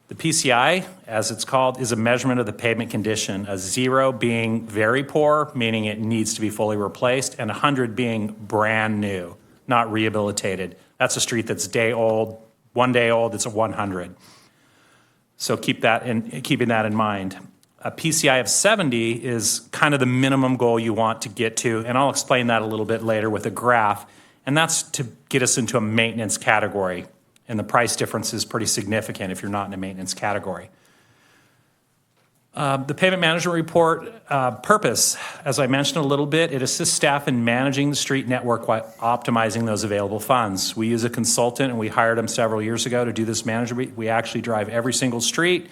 The PCI, as it's called, is a measurement of the pavement condition, a 0 being very poor, meaning it needs to be fully replaced, and 100 being brand new, not rehabilitated. That's a street that's day old, 1 day old, it's a 100. So keeping that in mind. A PCI of 70 is kind of the minimum goal you want to get to, and I'll explain that a little bit later with a graph, and that's to get us into a maintenance category. And the price difference is pretty significant if you're not in a maintenance category. The pavement management report purpose, as I mentioned a little bit, it assists staff in managing the street network while optimizing those available funds. We use a consultant, and we hired them several years ago to do this management. We actually drive every single street.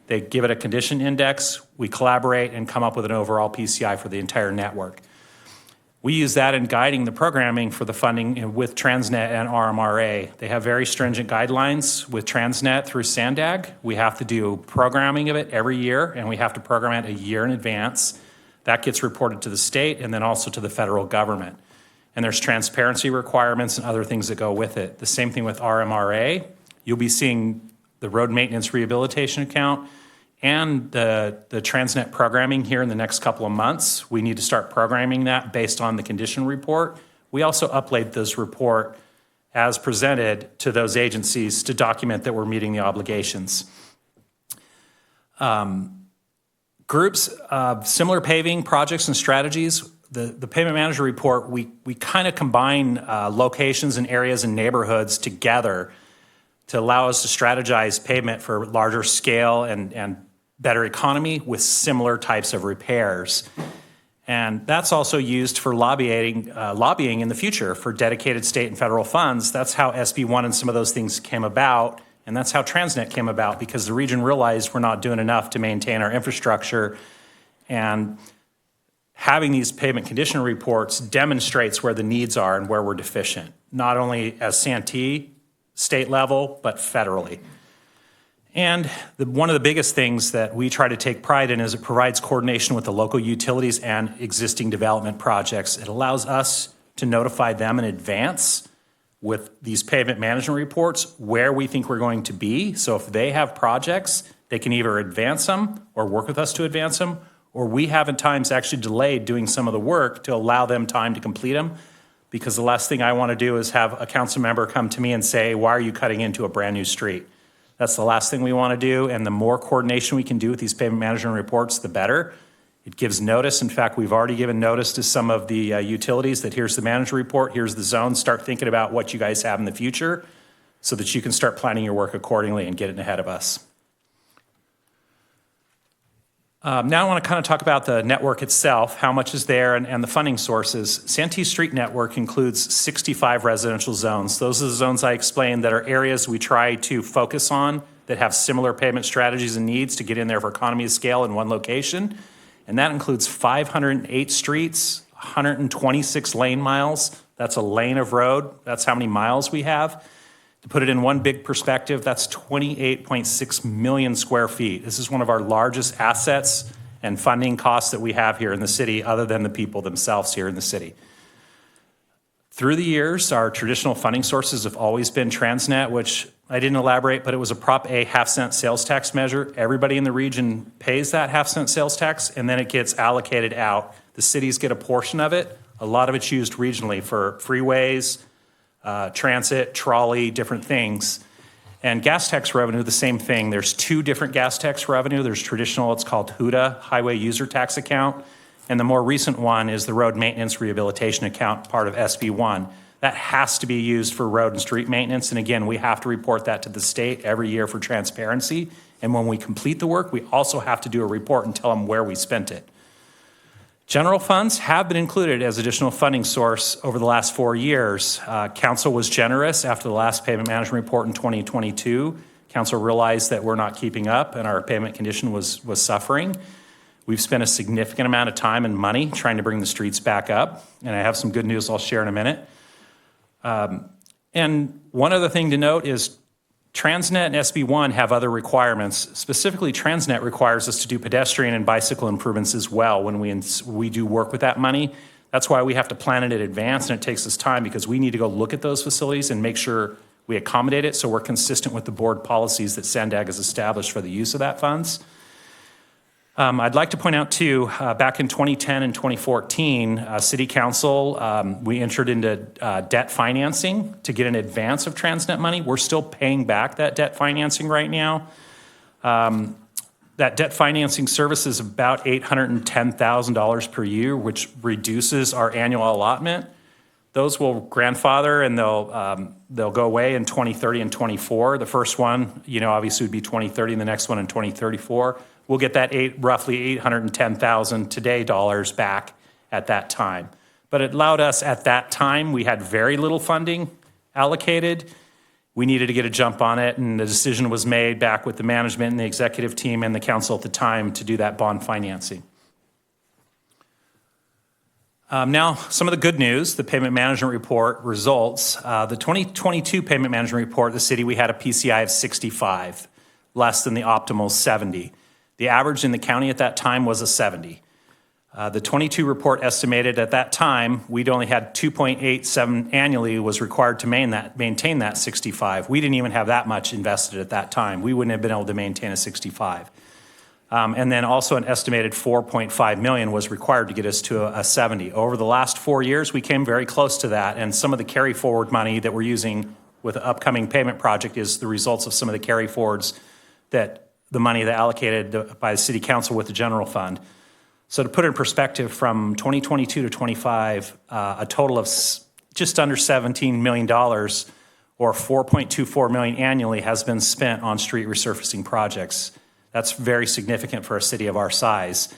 They give it a condition index. We collaborate and come up with an overall PCI for the entire network. We use that in guiding the programming for the funding with Transnet and RMRA. They have very stringent guidelines with Transnet through SANDAG. We have to do programming of it every year, and we have to program it a year in advance. That gets reported to the state and then also to the federal government. And there's transparency requirements and other things that go with it. The same thing with RMRA. You'll be seeing the road maintenance rehabilitation account and the Transnet programming here in the next couple of months. We need to start programming that based on the condition report. We also upload this report as presented to those agencies to document that we're meeting the obligations. Groups of similar paving projects and strategies, the pavement manager report, we kind of combine locations and areas and neighborhoods together to allow us to strategize pavement for larger scale and better economy with similar types of repairs. And that's also used for lobbying in the future for dedicated state and federal funds. That's how SB1 and some of those things came about. And that's how Transnet came about, because the region realized we're not doing enough to maintain our infrastructure. And having these pavement condition reports demonstrates where the needs are and where we're deficient, not only as Santee, state level, but federally. And one of the biggest things that we try to take pride in is it provides coordination with the local utilities and existing development projects. It allows us to notify them in advance with these pavement management reports where we think we're going to be. So if they have projects, they can either advance them or work with us to advance them, or we have at times actually delayed doing some of the work to allow them time to complete them. Because the last thing I want to do is have a council member come to me and say, why are you cutting into a brand new street? That's the last thing we want to do, and the more coordination we can do with these pavement management reports, the better. It gives notice. In fact, we've already given notice to some of the utilities that here's the manager report, here's the zone, start thinking about what you guys have in the future so that you can start planning your work accordingly and get it ahead of us. Now I want to kind of talk about the network itself, how much is there, and the funding sources. Santee Street Network includes 65 residential zones. Those are the zones I explained that are areas we try to focus on that have similar pavement strategies and needs to get in there for economy of scale in one location. And that includes 508 streets, 126 lane miles. That's a lane of road. That's how many miles we have. To put it in one big perspective, that's 28.6 million square feet. This is one of our largest assets and funding costs that we have here in the city, other than the people themselves here in the city. Through the years, our traditional funding sources have always been Transnet, which I didn't elaborate, but it was a Prop A half-cent sales tax measure. Everybody in the region pays that half-cent sales tax, and then it gets allocated out. The cities get a portion of it. A lot of it's used regionally for freeways, transit, trolley, different things. And gas tax revenue, the same thing. There's two different gas tax revenue. There's traditional, it's called HUDA, Highway User Tax Account. And the more recent one is the Road Maintenance Rehabilitation Account, part of SB1. That has to be used for road and street maintenance. And again, we have to report that to the state every year for transparency. And when we complete the work, we also have to do a report and tell them where we spent it. General funds have been included as additional funding source over the last 4 years. Council was generous after the last payment management report in 2022. Council realized that we're not keeping up and our payment condition was suffering. We've spent a significant amount of time and money trying to bring the streets back up. And I have some good news I'll share in a minute. And one other thing to note is Transnet and SB1 have other requirements. Specifically, Transnet requires us to do pedestrian and bicycle improvements as well when we do work with that money. That's why we have to plan it in advance, and it takes us time because we need to go look at those facilities and make sure we accommodate it so we're consistent with the board policies that SANDAG has established for the use of that funds. I'd like to point out too, back in 2010 and 2014, City Council, we entered into debt financing to get an advance of Transnet money. We're still paying back that debt financing right now. That debt financing service is about $810,000 per year, which reduces our annual allotment. Those will grandfather and they'll go away in 2030 and 24. The first one, obviously would be 2030, and the next one in 2034. We'll get that roughly $810,000 today dollars back at that time. But it allowed us at that time, we had very little funding allocated. We needed to get a jump on it, and the decision was made back with the management and the executive team and the council at the time to do that bond financing. Now, some of the good news, the payment management report results. The 2022 payment management report, the city, we had a PCI of 65, less than the optimal 70. The average in the county at that time was a 70. The 22 report estimated at that time, we'd only had 2.87 annually was required to maintain that 65. We didn't even have that much invested at that time. We wouldn't have been able to maintain a 65. And then also an estimated $4.5 million was required to get us to a 70. Over the last 4 years, we came very close to that, and some of the carry forward money that we're using with the upcoming pavement project is the results of some of the carry forwards that the money that allocated by the city council with the general fund. So to put it in perspective, from 2022 to 25, a total of just under $17 million or $4.24 million annually has been spent on street resurfacing projects. That's very significant for a city of our size.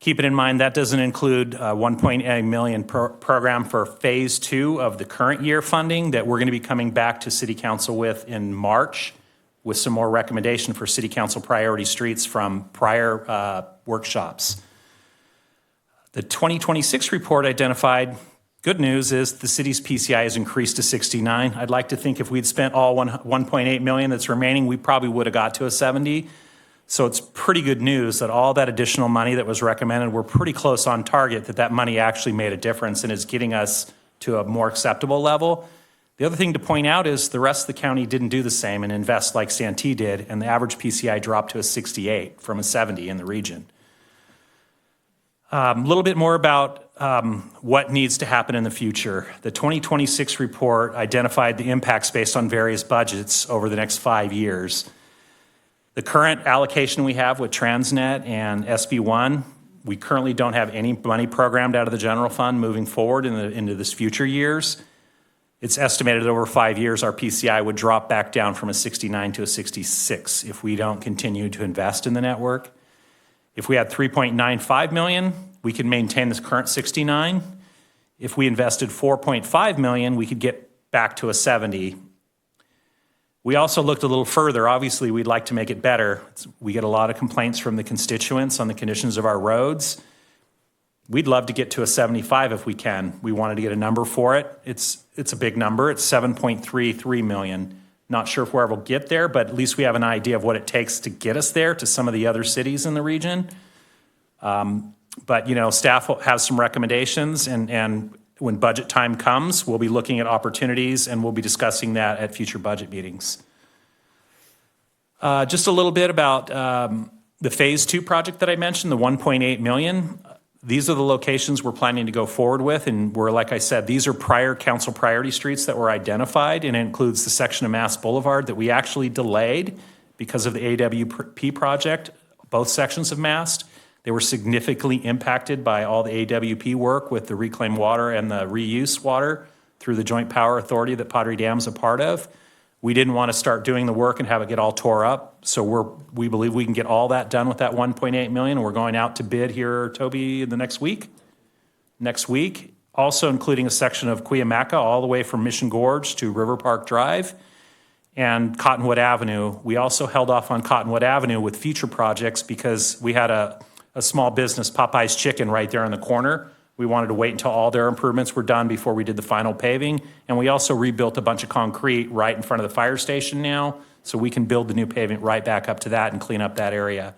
Keep it in mind that doesn't include a $1.8 million program for phase 2 of the current year funding that we're going to be coming back to city council with in March with some more recommendation for city council priority streets from prior workshops. The 2026 report identified, good news is the city's PCI has increased to 69. I'd like to think if we'd spent all $1.8 million that's remaining, we probably would have got to a 70. So it's pretty good news that all that additional money that was recommended, we're pretty close on target that money actually made a difference and is getting us to a more acceptable level. The other thing to point out is the rest of the county didn't do the same and invest like Santee did, and the average PCI dropped to a 68 from a 70 in the region. A little bit more about what needs to happen in the future. The 2026 report identified the impacts based on various budgets over the next 5 years. The current allocation we have with Transnet and SB1, we currently don't have any money programmed out of the general fund moving forward into this future years. It's estimated that over 5 years, our PCI would drop back down from a 69 to a 66 if we don't continue to invest in the network. If we had $3.95 million, we could maintain this current 69. If we invested $4.5 million, we could get back to a 70. We also looked a little further. Obviously, we'd like to make it better. We get a lot of complaints from the constituents on the conditions of our roads. We'd love to get to a 75 if we can. We wanted to get a number for it. It's a big number. It's $7.33 million. Not sure if we'll ever get there, but at least we have an idea of what it takes to get us there to some of the other cities in the region. But, you know, staff has some recommendations, and when budget time comes, we'll be looking at opportunities, and we'll be discussing that at future budget meetings. Just a little bit about the Phase 2 project that I mentioned, the $1.8 million. These are the locations we're planning to go forward with, and like I said, these are prior council priority streets that were identified, and it includes the section of Mass Boulevard that we actually delayed because of the AWP project, both sections of Mass. They were significantly impacted by all the AWP work with the reclaimed water and the reuse water through the Joint Power Authority that Padre Dam's a part of. We didn't want to start doing the work and have it get all tore up, so we believe we can get all that done with that $1.8 million, and we're going out to bid here, Toby, in the next week. Next week, also including a section of Cuyamaca all the way from Mission Gorge to River Park Drive and Cottonwood Avenue. We also held off on Cottonwood Avenue with future projects because we had a small business, Popeye's Chicken, right there in the corner. We wanted to wait until all their improvements were done before we did the final paving. And we also rebuilt a bunch of concrete right in front of the fire station now, so we can build the new pavement right back up to that and clean up that area.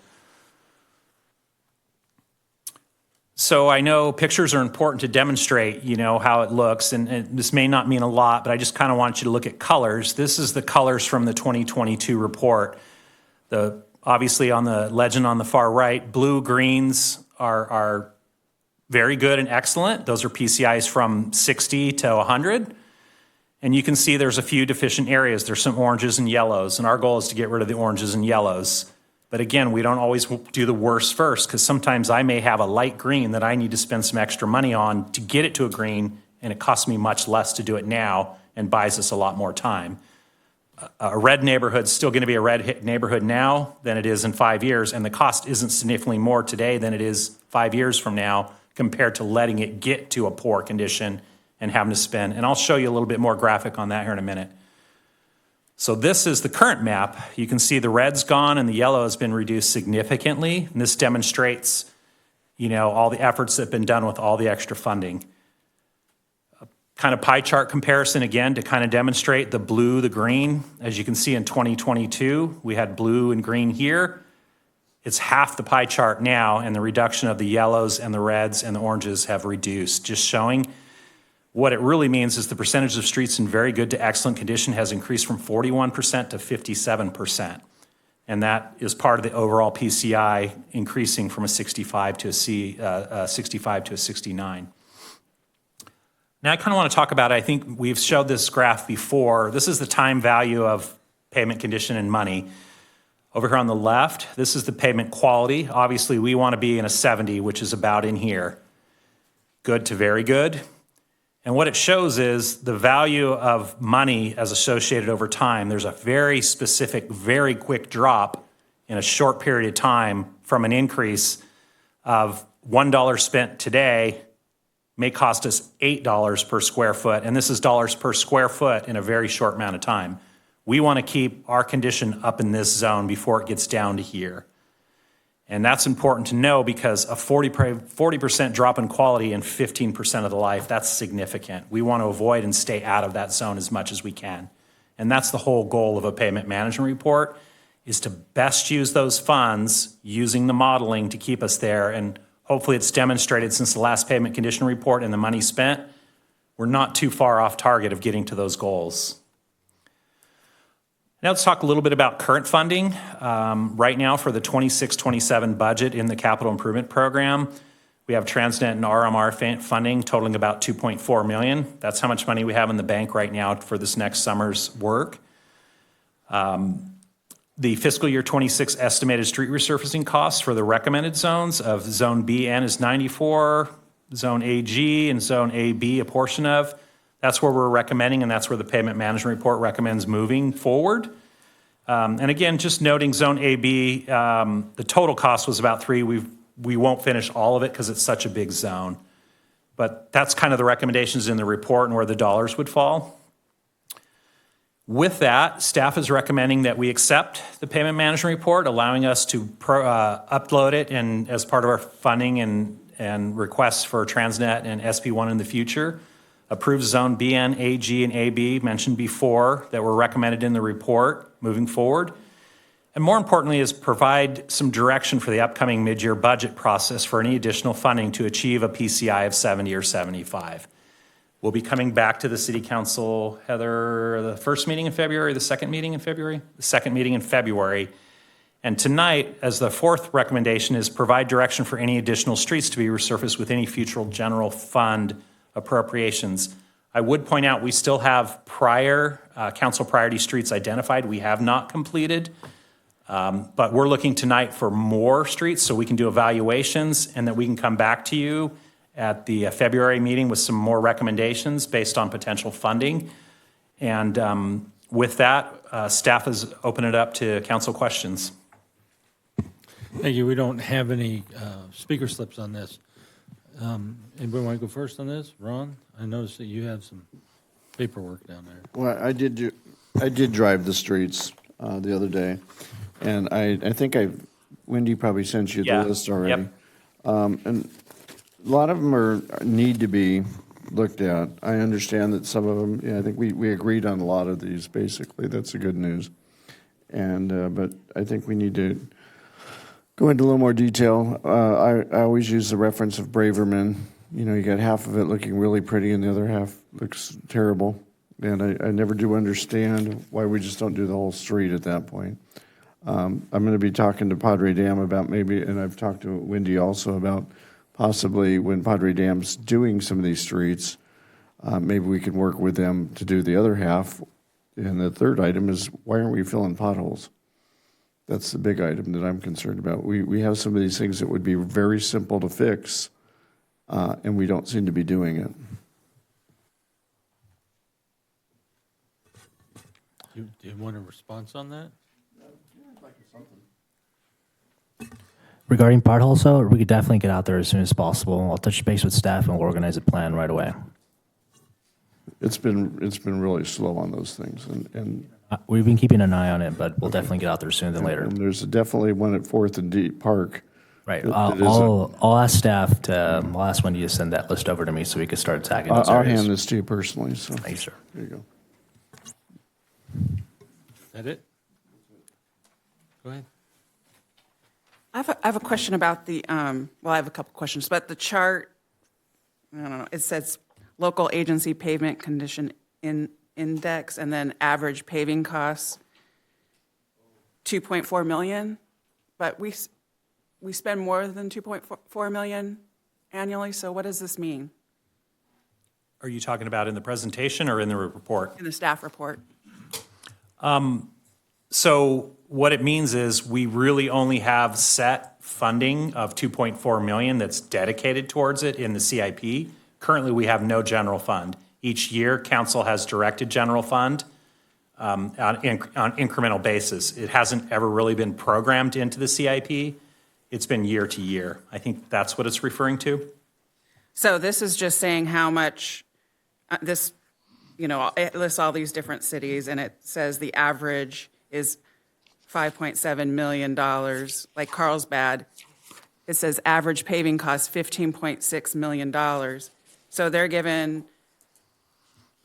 So I know pictures are important to demonstrate, you know, how it looks, and this may not mean a lot, but I just kind of want you to look at colors. This is the colors from the 2022 report. Obviously on the legend on the far right, blue greens are very good and excellent. Those are PCIs from 60 to 100. And you can see there's a few deficient areas. There's some oranges and yellows, and our goal is to get rid of the oranges and yellows. But again, we don't always do the worst first, because sometimes I may have a light green that I need to spend some extra money on to get it to a green, and it costs me much less to do it now and buys us a lot more time. A red neighborhood is still going to be a red neighborhood now than it is in 5 years, and the cost isn't significantly more today than it is 5 years from now compared to letting it get to a poor condition and having to spend. And I'll show you a little bit more graphic on that here in a minute. So this is the current map. You can see the red's gone and the yellow has been reduced significantly. And this demonstrates, you know, all the efforts that have been done with all the extra funding. A kind of pie chart comparison again to kind of demonstrate the blue, the green. As you can see in 2022, we had blue and green here. It's half the pie chart now, and the reduction of the yellows and the reds and the oranges have reduced, just showing what it really means is the percentage of streets in very good to excellent condition has increased from 41% to 57%. And that is part of the overall PCI increasing from a 65 to a 69. Now I kind of want to talk about, I think we've showed this graph before. This is the time value of payment condition and money. Over here on the left, this is the payment quality. Obviously, we want to be in a 70, which is about in here. Good to very good. And what it shows is the value of money as associated over time. There's a very specific, very quick drop in a short period of time from an increase of $1 spent today may cost us $8 per square foot. And this is dollars per square foot in a very short amount of time. We want to keep our condition up in this zone before it gets down to here. And that's important to know because a 40% drop in quality and 15% of the life, that's significant. We want to avoid and stay out of that zone as much as we can. And that's the whole goal of a payment management report, is to best use those funds using the modeling to keep us there. And hopefully it's demonstrated since the last payment condition report and the money spent, we're not too far off target of getting to those goals. Now let's talk a little bit about current funding. Right now for the 26-27 budget in the capital improvement program, we have Transnet and RMR funding totaling about $2.4 million. That's how much money we have in the bank right now for this next summer's work. The fiscal year 26 estimated street resurfacing costs for the recommended zones of Zone BN is 94, Zone AG and Zone AB a portion of. That's where we're recommending, and that's where the payment management report recommends moving forward. And again, just noting Zone AB, the total cost was about 3. We won't finish all of it because it's such a big zone. But that's kind of the recommendations in the report and where the dollars would fall. With that, staff is recommending that we accept the payment management report, allowing us to upload it and as part of our funding and requests for Transnet and SP1 in the future. Approve Zone BN, AG, and AB mentioned before that were recommended in the report moving forward. And more importantly is provide some direction for the upcoming mid-year budget process for any additional funding to achieve a PCI of 70 or 75. We'll be coming back to the City Council, Heather, the first meeting in February, the second meeting in February? The second meeting in February. And tonight, as the fourth recommendation, is provide direction for any additional streets to be resurfaced with any future general fund appropriations. I would point out we still have prior council priority streets identified. We have not completed, but we're looking tonight for more streets so we can do evaluations and that we can come back to you at the February meeting with some more recommendations based on potential funding. And with that, staff has opened it up to council questions. Thank you. We don't have any speaker slips on this. Anybody want to go first on this? Ron, I noticed that you have some paperwork down there. Well, I did drive the streets the other day, and I think Wendy probably sent you the list already. Yep. And a lot of them need to be looked at. I understand that some of them, I think we agreed on a lot of these, basically. That's the good news. And but I think we need to go into a little more detail. I always use the reference of Braverman. You know, you got half of it looking really pretty and the other half looks terrible. And I never do understand why we just don't do the whole street at that point. I'm going to be talking to Padre Dam about maybe, and I've talked to Wendy also about possibly when Padre Dam's doing some of these streets, maybe we can work with them to do the other half. And the third item is, why aren't we filling potholes? That's the big item that I'm concerned about. We have some of these things that would be very simple to fix, and we don't seem to be doing it. Do you want a response on that? Regarding potholes, though, we could definitely get out there as soon as possible. I'll touch base with staff and we'll organize a plan right away. It's been really slow on those things, and we've been keeping an eye on it, but we'll definitely get out there sooner than later. And there's definitely one at 4th and D Park. Right. I'll ask staff to. I'll ask Wendy to send that list over to me so we can start attacking those areas. I'll hand this to you personally. So thank you, sir. There you go. Is that it? Go ahead. I have a question about the, well, I have a couple questions, but the chart, I don't know, it says local agency pavement condition index and then average paving costs. 2.4 million, but we spend more than 2.4 million annually, so what does this mean Are you talking about in the presentation or in the report? in the staff report? So what it means is we really only have set funding of 2.4 million that's dedicated towards it in the CIP. Currently, we have no general fund. Each year, council has directed general fund on incremental basis. It hasn't ever really been programmed into the CIP. It's been year to year. I think that's what it's referring to. So this is just saying how much this, it lists all these different cities, and it says the average is $5.7 million. Like Carlsbad, it says average paving costs $15.6 million. So they're given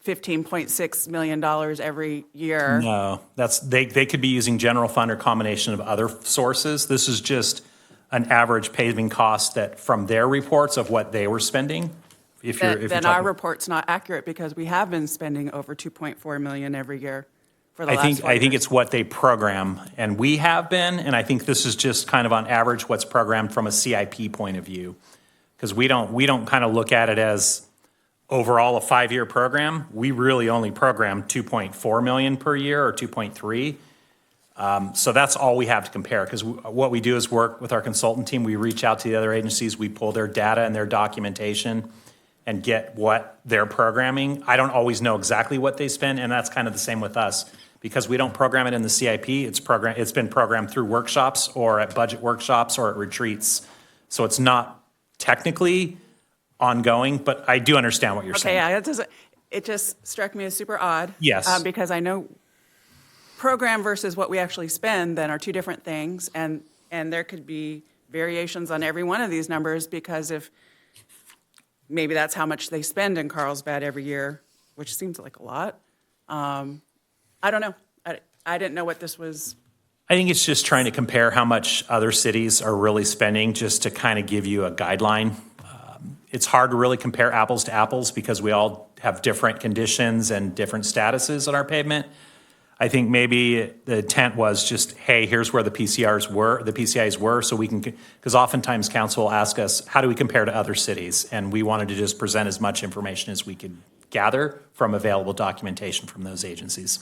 $15.6 million every year. No, they could be using general fund or combination of other sources. This is just an average paving cost that from their reports of what they were spending. Then our report's not accurate because we have been spending over 2.4 million every year for the last 4 I think years. it's what they program, and we have been, and I think this is just kind of on average what's programmed from a CIP point of view, because we don't kind of look at it as overall a 5-year program. We really only program 2.4 million per year or 2.3. So that's all we have to compare, because what we do is work with our consultant team. We reach out to the other agencies, we pull their data and their documentation and get what they're programming. I don't always know exactly what they spend, and that's kind of the same with us. Because we don't program it in the CIP, it's been programmed through workshops or at budget workshops or at retreats. So it's not technically ongoing, but I do understand what you're saying. Yeah, it just struck me as super odd. Yes. Because I know program versus what we actually spend then are two different things, and there could be variations on every one of these numbers, because if maybe that's how much they spend in Carlsbad every year, which seems like a lot. I don't know. I didn't know what this was. I think it's just trying to compare how much other cities are really spending, just to kind of give you a guideline. It's hard to really compare apples to apples because we all have different conditions and different statuses on our pavement. I think maybe the intent was just, hey, here's where the PCIs were, so we can, because oftentimes council will ask us, how do we compare to other cities? And we wanted to just present as much information as we could gather from available documentation from those agencies.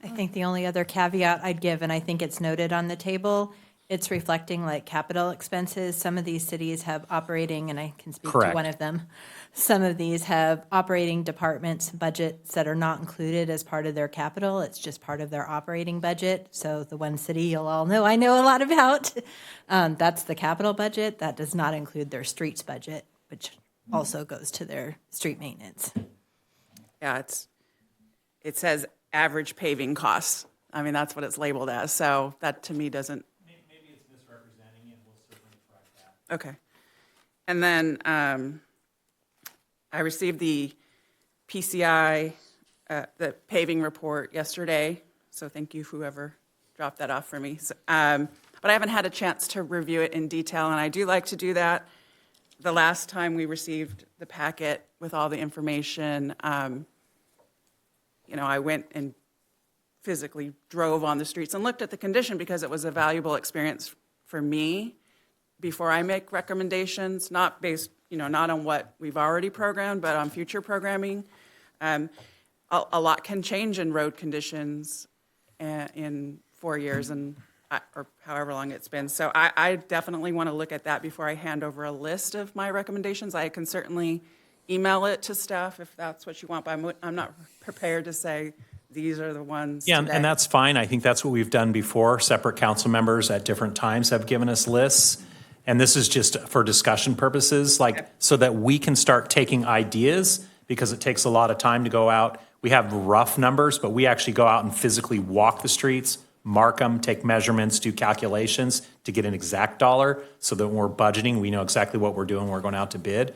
I think the only other caveat I'd give, and I think it's noted on the table, it's reflecting like capital expenses. Some of these cities have operating, and I can speak Correct. to one of them. Some of these have operating departments, budgets that are not included as part of their capital. It's just part of their operating budget. So the one city you'll all know I know a lot about, that's the capital budget. That does not include their streets budget, which also goes to their street maintenance. Yeah, it says average paving costs. I mean, that's what it's labeled as. So that to me doesn't. Maybe it's misrepresenting it. We'll certainly correct that. Okay. And then I received the PCI, the paving report yesterday. So thank you, whoever dropped that off for me. So, but I haven't had a chance to review it in detail, and I do like to do that. The last time we received the packet with all the information, I went and physically drove on the streets and looked at the condition because it was a valuable experience for me before I make recommendations, not based, not on what we've already programmed, but on future programming. A lot can change in road conditions in 4 years or however long it's been. So I definitely want to look at that before I hand over a list of my recommendations. I can certainly email it to staff if that's what you want, but I'm not prepared to say these are the ones. Yeah, today. and that's fine. I think that's what we've done before. Separate council members at different times have given us lists. And this is just for discussion purposes, so that we can start taking ideas, because it takes a lot of time to go out. We have rough numbers, but we actually go out and physically walk the streets, mark them, take measurements, do calculations to get an exact dollar, so that when we're budgeting, we know exactly what we're doing when we're going out to bid.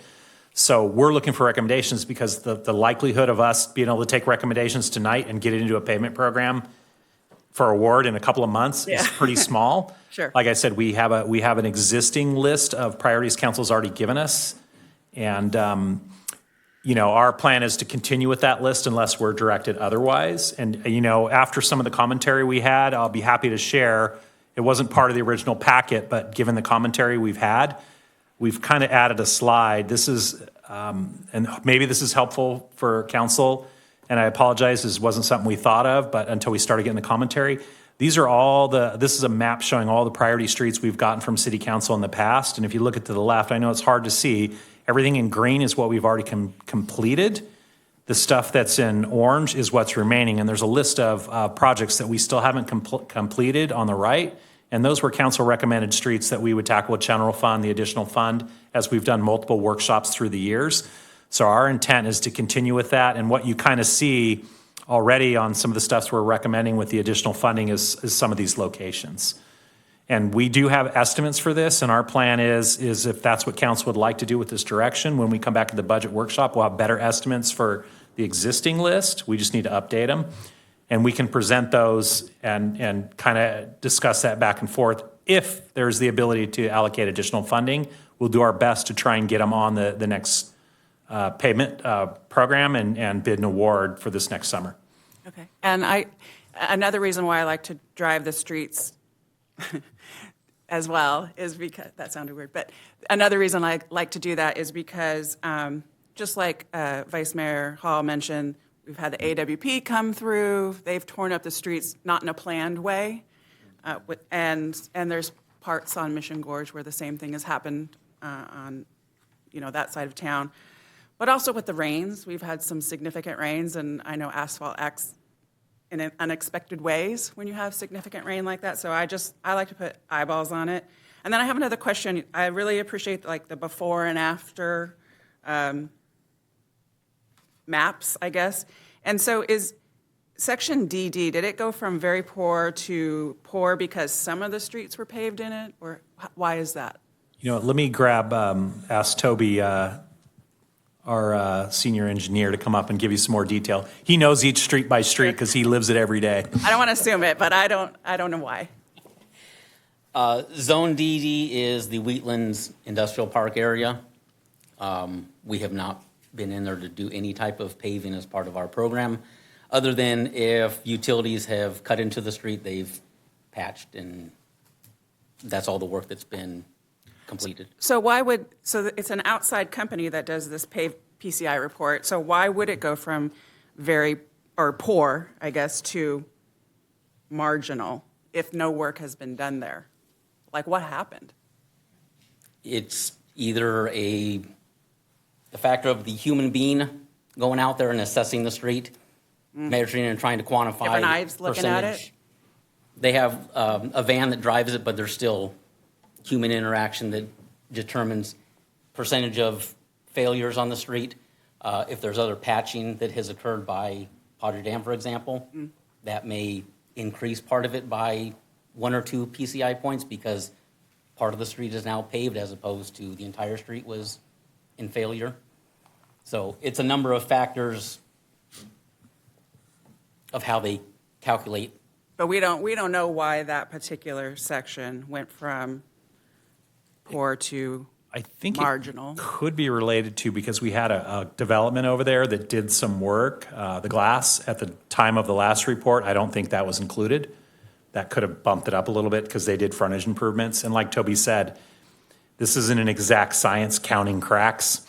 So we're looking for recommendations, because the likelihood of us being able to take recommendations tonight and get it into a payment program for award in a couple of months is pretty small. Sure. Like I said, we have an existing list of priorities council's already given us. And our plan is to continue with that list unless we're directed otherwise. And, after some of the commentary we had, I'll be happy to share. It wasn't part of the original packet, but given the commentary we've had, we've kind of added a slide. This is, and maybe this is helpful for council, and I apologize, this wasn't something we thought of, but until we started getting the commentary. This is a map showing all the priority streets we've gotten from city council in the past. And if you look to the left, I know it's hard to see, everything in green is what we've already completed. The stuff that's in orange is what's remaining. And there's a list of projects that we still haven't completed on the right. And those were council recommended streets that we would tackle with general fund, the additional fund, as we've done multiple workshops through the years. So our intent is to continue with that. And what you kind of see already on some of the stuffs we're recommending with the additional funding is some of these locations. And we do have estimates for this, and our plan is if that's what council would like to do with this direction, when we come back to the budget workshop, we'll have better estimates for the existing list. We just need to update them. And we can present those and kind of discuss that back and forth. If there's the ability to allocate additional funding, we'll do our best to try and get them on the next payment program and bid an award for this next summer. Okay. And another reason why I like to drive the streets as well is because, that sounded weird, but another reason I like to do that is because just like Vice Mayor Hall mentioned, we've had the AWP come through. They've torn up the streets, not in a planned way. And there's parts on Mission Gorge where the same thing has happened on that side of town. But also with the rains, we've had some significant rains, and I know asphalt acts in unexpected ways when you have significant rain like that. So I like to put eyeballs on it. And then I have another question. I really appreciate the before and after maps, I guess. And so is section DD, did it go from very poor to poor because some of the streets were paved in it, or why is that? Let me ask Toby, our senior engineer, to come up and give you some more detail. He knows each street by street because he lives it every day. I don't want to assume it, but I don't know why. Zone DD is the Wheatlands Industrial Park area. We have not been in there to do any type of paving as part of our program, other than if utilities have cut into the street, they've patched, and that's all the work that's been completed. So it's an outside company that does this PCI report. So why would it go from poor, I guess, to marginal if no work has been done there? Like, what happened? It's either the factor of the human being going out there and assessing the street, measuring and trying to quantify different eyes looking at it. They have a van that drives it, but there's still human interaction that determines percentage of failures on the street. If there's other patching that has occurred by Padre Dam, for example, that may increase part of it by 1 or 2 PCI points because part of the street is now paved as opposed to the entire street was in failure. So it's a number of factors of how they calculate. But we don't know why that particular section went from poor to I think marginal. It could be related to because we had a development over there that did some work. The glass at the time of the last report, I don't think that was included. That could have bumped it up a little bit because they did frontage improvements. And like Toby said, this isn't an exact science counting cracks.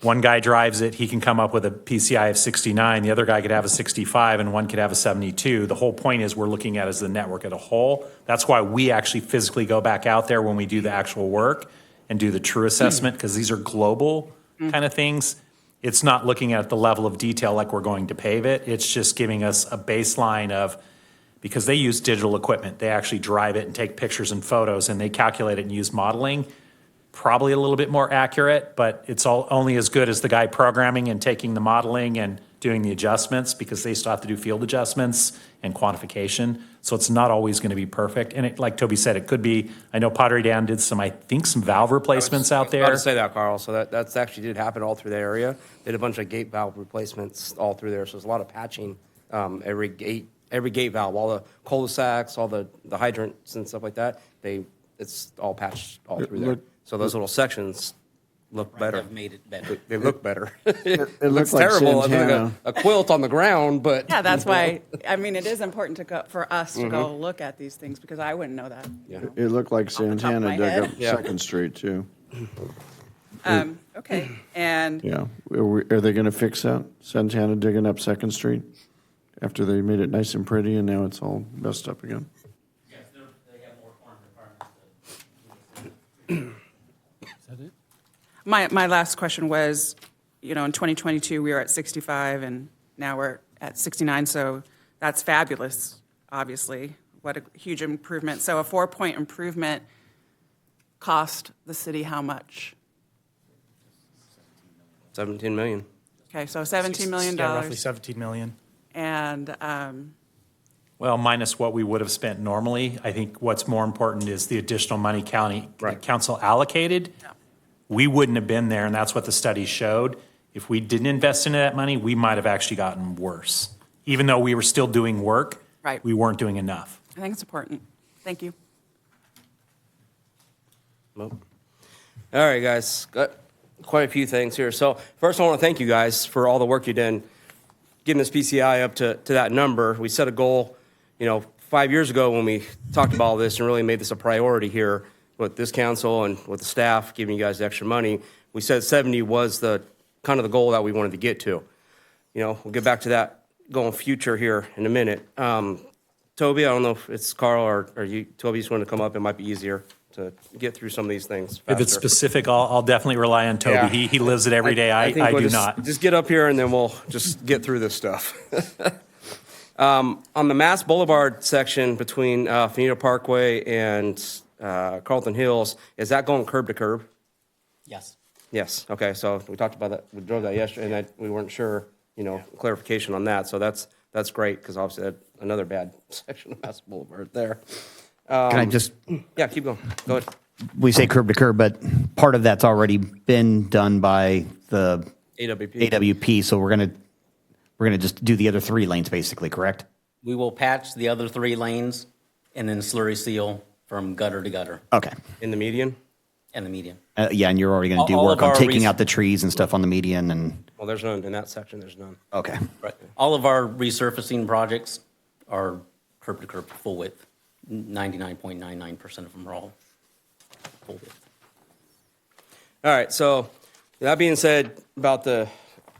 One guy drives it, he can come up with a PCI of 69, the other guy could have a 65, and one could have a 72. The whole point is we're looking at as the network as a whole. That's why we actually physically go back out there when we do the actual work and do the true assessment, because these are global kind of things. It's not looking at the level of detail like we're going to pave it. It's just giving us a baseline of, because they use digital equipment, they actually drive it and take pictures and photos, and they calculate it and use modeling. Probably a little bit more accurate, but it's only as good as the guy programming and taking the modeling and doing the adjustments, because they still have to do field adjustments and quantification. So it's not always going to be perfect. And like Toby said, it could be, I know Padre Dan did some valve replacements out there. I was about to say that, Carl. So that's actually did happen all through the area. They did a bunch of gate valve replacements all through there. So there's a lot of patching. Every gate valve, all the cul-de-sacs, all the hydrants and stuff like that, it's all patched all through there. So those little sections look better. Have made it better. They look better. It looks looked like terrible. It looks like Santana. a quilt on the ground, but Yeah, that's why, I mean, it is important for us to go look at these things, because I wouldn't know that. Yeah. It looked like top of my Santana dug head. up Yeah. Second Street too. Okay, and Yeah. Are they going to fix that? Santana digging up Second Street after they made it nice and pretty and now it's all messed up again? Yes, they have more farm departments. my last question was, in 2022, we were at 65, and now we're at 69, so that's fabulous, obviously. What a huge improvement. So a 4-point improvement cost the city how much? 17 million. Okay, so $17 million. Yeah, roughly 17 million. And, Well, minus what we would have spent normally. I think what's more important is the additional money council allocated. We wouldn't have been there, and that's what the study showed. If we didn't invest in that money, we might have actually gotten worse. Even though we were still doing work, Right. we weren't doing enough. I think it's important. Thank you. Nope. All right, guys, got quite a few things here. So first, I want to thank you guys for all the work you did getting this PCI up to that number. We set a goal, 5 years ago when we talked about all this and really made this a priority here with this council and with the staff giving you guys the extra money. We said 70 was the kind of the goal that we wanted to get to. We'll get back to that going future here in a minute. Toby, I don't know if it's Carl or you. Toby, you just want to come up. It might be easier to get through some of these things faster. If it's specific, I'll definitely rely on Toby. Yeah. He lives it every day. I think we'll do just, not. Just get up here and then we'll just get through this stuff. On the Mass Boulevard section between Finito Parkway and Carlton Hills, is that going curb to curb? Yes. Yes. Okay. So we talked about that. We drove that yesterday, and we weren't sure. Clarification on that. So that's great because obviously that's another bad section of Mass Boulevard there. Can I just, Yeah. Keep going. Go ahead. we say curb to curb, but part of that's already been done by the AWP, so we're gonna just do the other 3 lanes basically, correct? We will patch the other 3 lanes and then slurry seal from gutter to gutter Okay. In the median. and the median. Yeah, and you're already gonna do All work of on our taking out the trees and stuff on the median and, Well, there's none in that section. There's none. okay. Right. All of our resurfacing projects are curb to curb, full width. 99.99% of them are all full width. All right, so that being said, about the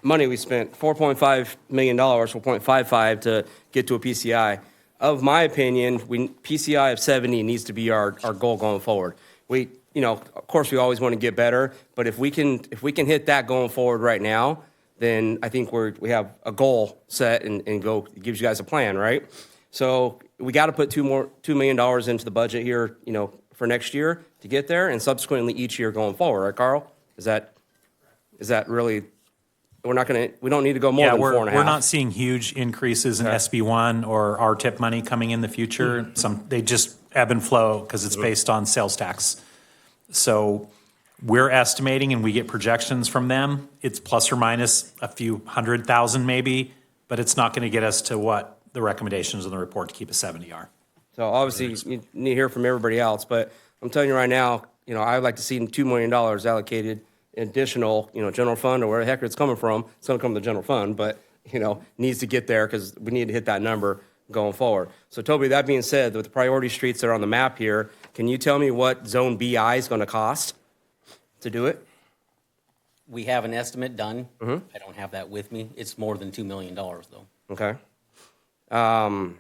money we spent, $4.5 million, 4.55 to get to a PCI. Of my opinion, PCI of 70 needs to be our goal going forward. Of course, we always want to get better, but if we can hit that going forward right now, then I think we have a goal set and go. It gives you guys a plan, right? So we got to put $2 million into the budget here, for next year to get there, and subsequently each year going forward, right, Carl? Is that really? We don't need to go more than 4.5. We're not seeing huge increases in SB1 or RTIP money coming in the future. They just ebb and flow because it's based on sales tax. So we're estimating, and we get projections from them. It's plus or minus a few 100,000 maybe, but it's not going to get us to what the recommendations in the report to keep a 70 are. So obviously, you need to hear from everybody else, but I'm telling you right now, I'd like to see $2 million allocated additional, general fund or where the heck it's coming from. It's going to come to the general fund, but, needs to get there because we need to hit that number going forward. So Toby, that being said, with the priority streets that are on the map here, can you tell me what Zone BI is going to cost to do it? We have an estimate done. I don't have that with me. It's more than $2 million, though. Okay. Do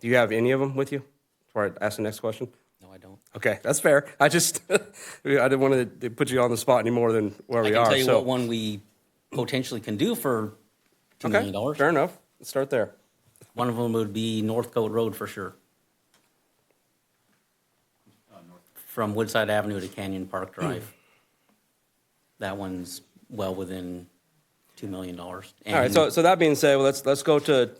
you have any of them with you before I ask the next question? No, I don't. Okay, that's fair. I just, I didn't want to put you on the spot any more than where we are. I can tell you what one we potentially can do for $2 million. Fair enough. Let's start there. One of them would be Northcote Road for sure. From Woodside Avenue to Canyon Park Drive. That one's well within $2 million. All right, so that being said, well, let's go to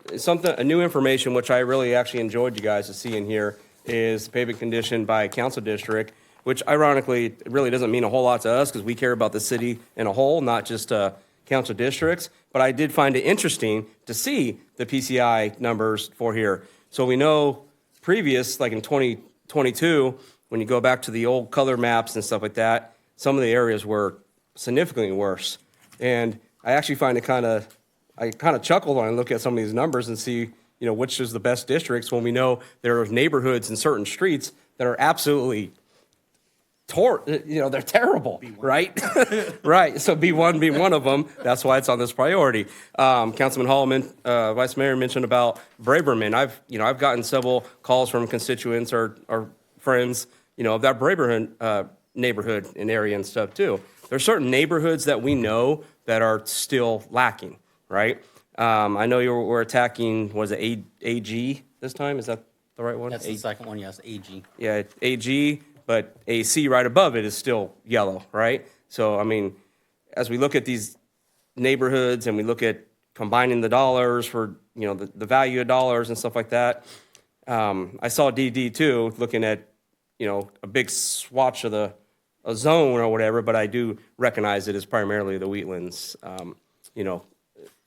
a new information, which I really actually enjoyed you guys to see in here, is pavement condition by council district, which ironically really doesn't mean a whole lot to us because we care about the city in a whole, not just council districts. But I did find it interesting to see the PCI numbers for here. So we know previous, like in 2022, when you go back to the old color maps and stuff like that, some of the areas were significantly worse. And I actually find it I kind of chuckle when I look at some of these numbers and see, which is the best districts when we know there are neighborhoods and certain streets that are absolutely they're terrible, right? Right. So B1 being one of them. That's why it's on this priority. Councilman Hallman, Vice Mayor mentioned about Braverman. I've gotten several calls from constituents or friends, of that Braverman neighborhood and area and stuff too. There's certain neighborhoods that we know that are still lacking, right? I know we're attacking, was it AG this time? Is that the right one? That's the second one, yes, AG. Yeah, AG, but AC right above it is still yellow, right? So, as we look at these neighborhoods and we look at combining the dollars for, the value of dollars and stuff like that, I saw DD too, looking at, a big swatch of a zone or whatever, but I do recognize it as primarily the Wheatlands,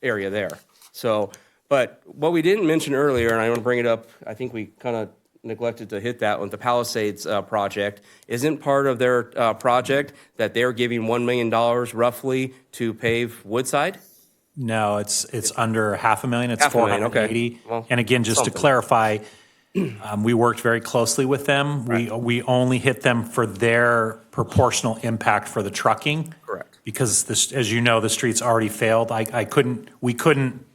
area there. So, but what we didn't mention earlier, and I want to bring it up, I think we kind of neglected to hit that with the Palisades project. Isn't part of their project that they're giving $1 million roughly to pave Woodside? No, it's under $500,000. It's $500,000, okay. 480. Well, And again, just something. to clarify, we worked very closely with them. Right. We only hit them for their proportional impact for the trucking. Correct. Because this, as you know, the streets already failed. We couldn't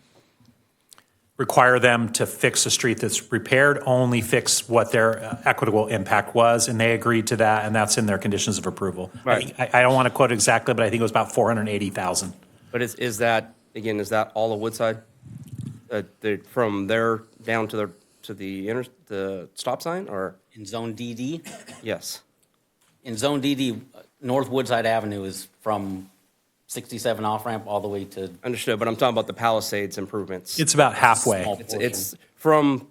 require them to fix a street that's repaired, only fix what their equitable impact was, and they agreed to that, and that's in their conditions of approval. Right. I don't want to quote exactly, but I think it was about 480,000. But is that all of Woodside? From there down to the stop sign, or? In Zone DD? Yes. In Zone DD, North Woodside Avenue is from 67 off-ramp all the way to... Understood, but I'm talking about the Palisades improvements. It's about halfway. Small It's from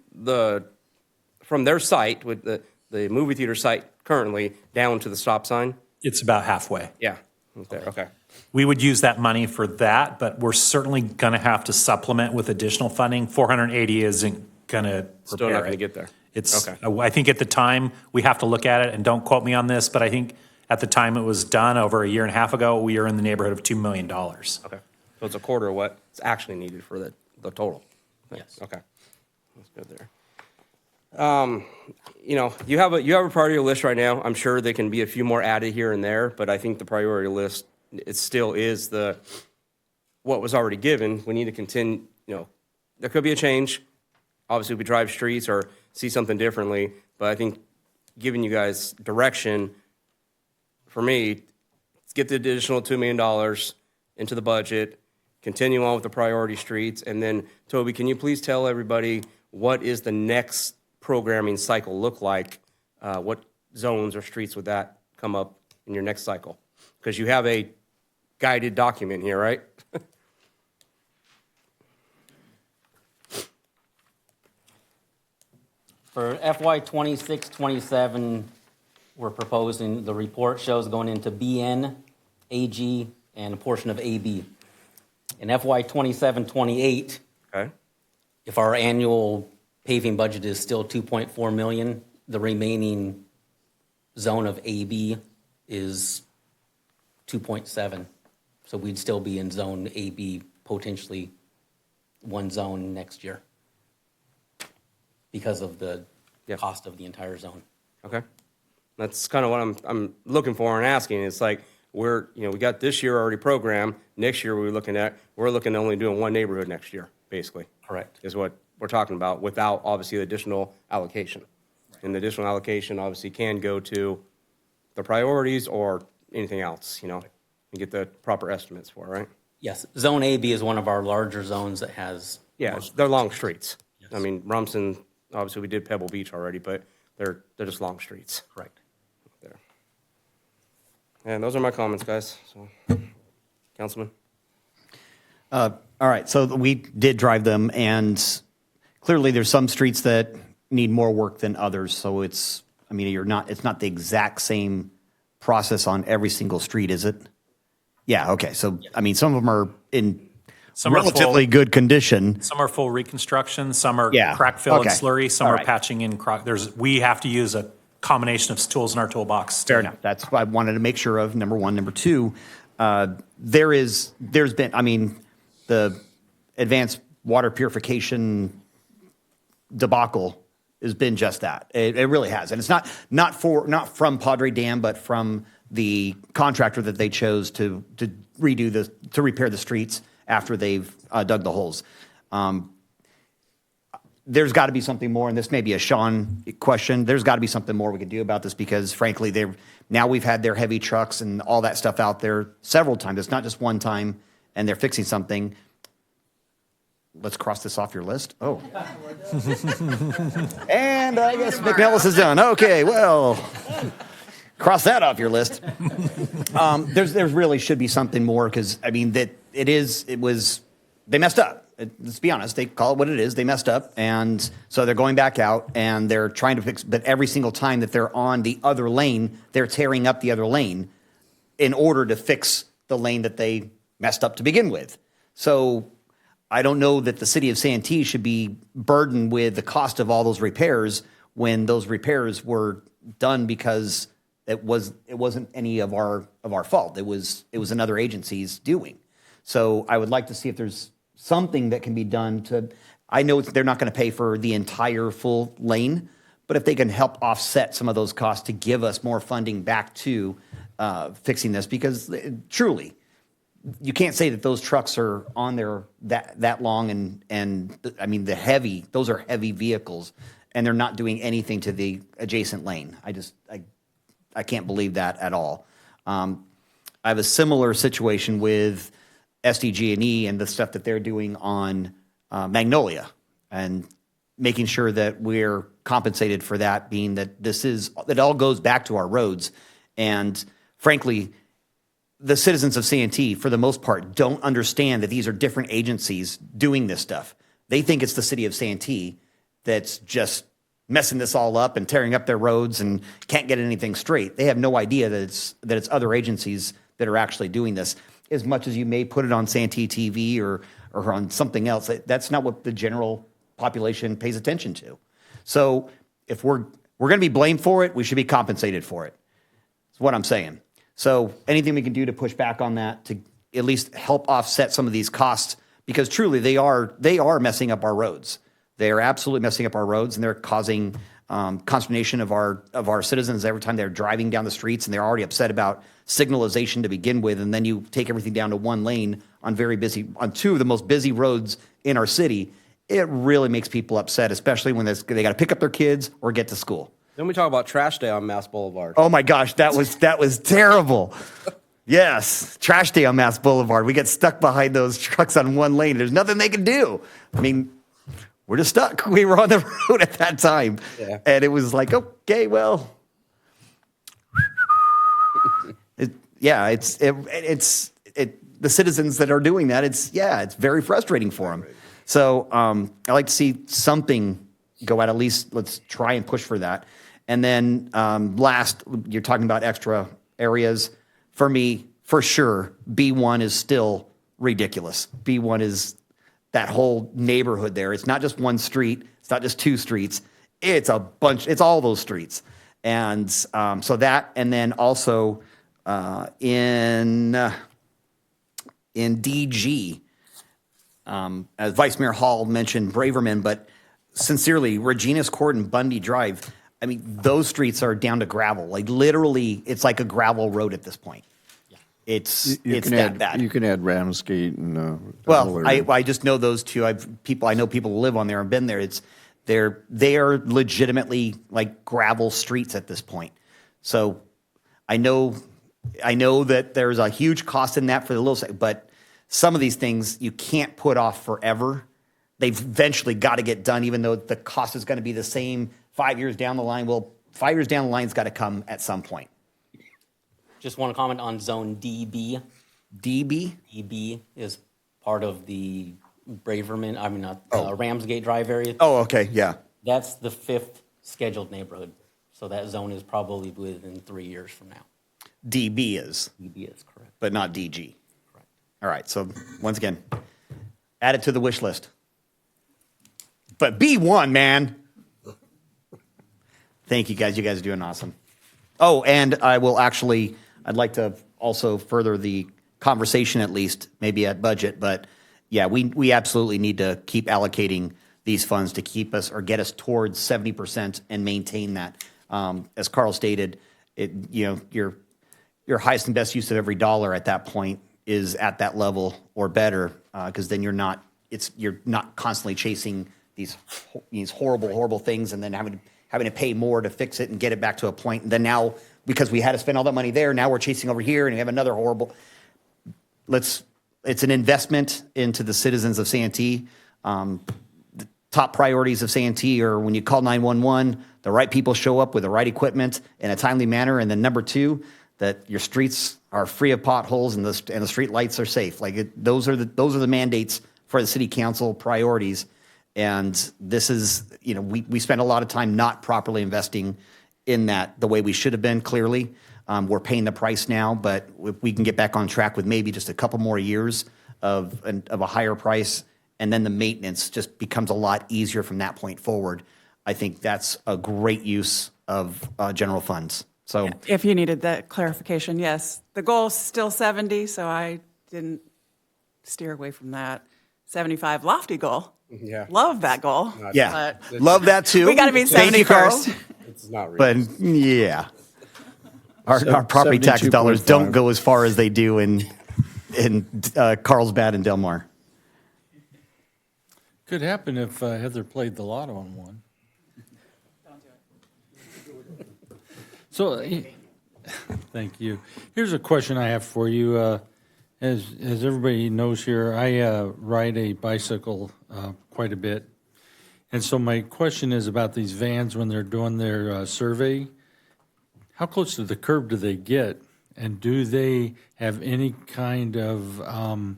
their site, with the movie theater site currently, down to the stop sign? It's about halfway. Yeah, there, okay. We would use that money for that, but we're certainly going to have to supplement with additional funding. 480 isn't going to Still not going to get there. It's, Okay. I think at the time, we have to look at it, and don't quote me on this, but I think at the time it was done over a year and a half ago, we were in the neighborhood of $2 million. Okay, so it's a quarter of what is actually needed for the total? Yes. Okay, that's good there. You have a priority list right now. I'm sure there can be a few more added here and there, but I think the priority list, it still is what was already given. We need to continue, there could be a change. Obviously, we drive streets or see something differently, but I think giving you guys direction, for me, let's get the additional $2 million into the budget, continue on with the priority streets, and then, Toby, can you please tell everybody what is the next programming cycle look like? What zones or streets would that come up in your next cycle? Because you have a guided document here, right? For FY 26, 27, we're proposing, the report shows going into BN, AG, and a portion of AB. In FY 27, 28, Okay. if our annual paving budget is still 2.4 million, the remaining zone of AB is 2.7. So we'd still be in zone AB, potentially one zone next year because of the cost of the entire zone. Okay. That's kind of what I'm looking for and asking. It's like we got this year already programmed. Next year we're looking at only doing one neighborhood next year, basically. Correct. Is what we're talking about without obviously the additional allocation. And the additional allocation obviously can go to the priorities or anything else, and get the proper estimates for, right? Yes, Zone AB is one of our larger zones that has... Yeah, they're long streets. I mean, Rumson, obviously we did Pebble Beach already, but they're just long streets. Correct. There. And those are my comments, guys. So, Councilman? All right, so we did drive them, and clearly there's some streets that need more work than others, so it's not the exact same process on every single street, is it? Yeah, okay, so, some of them are in Some are relatively full. good condition. Some are full reconstruction, some are Yeah, crack fill okay. and slurry, some All are right. patching in we have to use a combination of tools in our toolbox. Fair enough. That's what I wanted to make sure of, number one. Number two, there's been, I mean, the advanced water purification debacle has been just that. It really has. And it's not from Padre Dam, but from the contractor that they chose to repair the streets after they've dug the holes. There's got to be something more, and this may be a Sean question. There's got to be something more we can do about this because, frankly, now we've had their heavy trucks and all that stuff out there several times. It's not just one time, and they're fixing something. Let's cross this off your list. Oh. And I guess McNellis is done. Okay, well, cross that off your list. There really should be something more because, I mean, they messed up. Let's be honest, they call it what it is. They messed up, and so they're going back out, and they're trying to fix, but every single time that they're on the other lane, they're tearing up the other lane in order to fix the lane that they messed up to begin with. So I don't know that the city of Santee should be burdened with the cost of all those repairs when those repairs were done because it wasn't any of our fault. It was another agency's doing. So I would like to see if there's something that can be done I know they're not going to pay for the entire full lane, but if they can help offset some of those costs to give us more funding back to fixing this, because truly, you can't say that those trucks are on there that long and I mean, those are heavy vehicles and they're not doing anything to the adjacent lane. I can't believe that at all. I have a similar situation with SDG&E and the stuff that they're doing on Magnolia and making sure that we're compensated for that, being that it all goes back to our roads. And frankly, the citizens of Santee, for the most part, don't understand that these are different agencies doing this stuff. They think it's the city of Santee that's just messing this all up and tearing up their roads and can't get anything straight. They have no idea that it's other agencies that are actually doing this. As much as you may put it on Santee TV or on something else, that's not what the general population pays attention to. So if we're going to be blamed for it, we should be compensated for it. That's what I'm saying. So anything we can do to push back on that to at least help offset some of these costs, because truly they are messing up our roads. They are absolutely messing up our roads, and they're causing consternation of our citizens every time they're driving down the streets, and they're already upset about signalization to begin with, and then you take everything down to one lane on two of the most busy roads in our city. It really makes people upset, especially when they got to pick up their kids or get to school. Then we talk about trash day on Mass Boulevard. Oh my gosh, that was terrible. Yes, trash day on Mass Boulevard. We get stuck behind those trucks on one lane. There's nothing they can do. I mean, we're just stuck. We were on the road at that time. Yeah. And it was like, okay, well. It's the citizens that are doing that. It's very frustrating for them. So I like to see something go out. At least let's try and push for that. And then last, you're talking about extra areas. For me, for sure, B1 is still ridiculous. B1 is that whole neighborhood there. It's not just one street. It's not just two streets. It's a bunch. It's all those streets. And so that, and then also in DG, as Vice Mayor Hall mentioned Braverman, but sincerely, Regina's Court and Bundy Drive, I mean, those streets are down to gravel. Like literally, it's like a gravel road at this point. Yeah. It's that bad. You can add Ramsgate and well, I just know those two. I know people who live on there and been there. They are legitimately like gravel streets at this point. So I know that there's a huge cost in that for the little, but some of these things you can't put off forever. They've eventually got to get done, even though the cost is going to be the same 5 years down the line. Well, 5 years down the line, it's got to come at some point. Just want to comment on Zone DB. DB? DB is part of the Ramsgate Drive area. Oh, okay, yeah. That's the 5th scheduled neighborhood. So that zone is probably within 3 years from now. DB is. DB is correct. But not DG. Correct. All right, so once again, add it to the wish list. But B1, man. Thank you, guys. You guys are doing awesome. Oh, and I'd like to also further the conversation, at least, maybe at budget, but yeah, we absolutely need to keep allocating these funds to keep us or get us towards 70% and maintain that. As Carl stated, your highest and best use of every dollar at that point is at that level or better, because then you're not constantly chasing these horrible things and then having to pay more to fix it and get it back to a point. And then now, because we had to spend all that money there, now we're chasing over here and we have another horrible. It's an investment into the citizens of Santee. The top priorities of Santee are when you call 911, the right people show up with the right equipment in a timely manner, and then number two, that your streets are free of potholes and the street lights are safe. Those are the mandates for the city council priorities. And this is, we spent a lot of time not properly investing in that the way we should have been, clearly. We're paying the price now, but if we can get back on track with maybe just a couple more years of a higher price, and then the maintenance just becomes a lot easier from that point forward, I think that's a great use of general funds. So If you needed that clarification, yes. The goal is still 70, so I didn't steer away from that. 75 lofty goal. Yeah. Love that goal. yeah, But love that too. we got to be Thank 70 you, first. It's not real. But yeah, our property tax dollars don't go as far as they do in Carlsbad and Del Mar. Could happen if Heather played the lotto and won. So, thank you. Here's a question I have for you. As everybody knows here, I ride a bicycle quite a bit. And so my question is about these vans when they're doing their survey. How close to the curb do they get? And do they have any kind of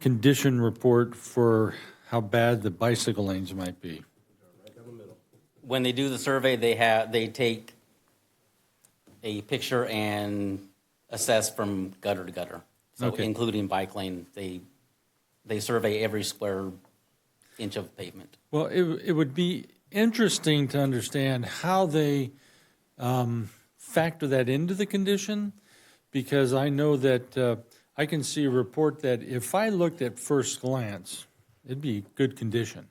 condition report for how bad the bicycle lanes might be? When they do the survey, they take a picture and assess from gutter to gutter. So Okay. including bike lane, they survey every square inch of pavement. Well, it would be interesting to understand how they factor that into the condition, because I know that I can see a report that if I looked at first glance, it'd be good condition.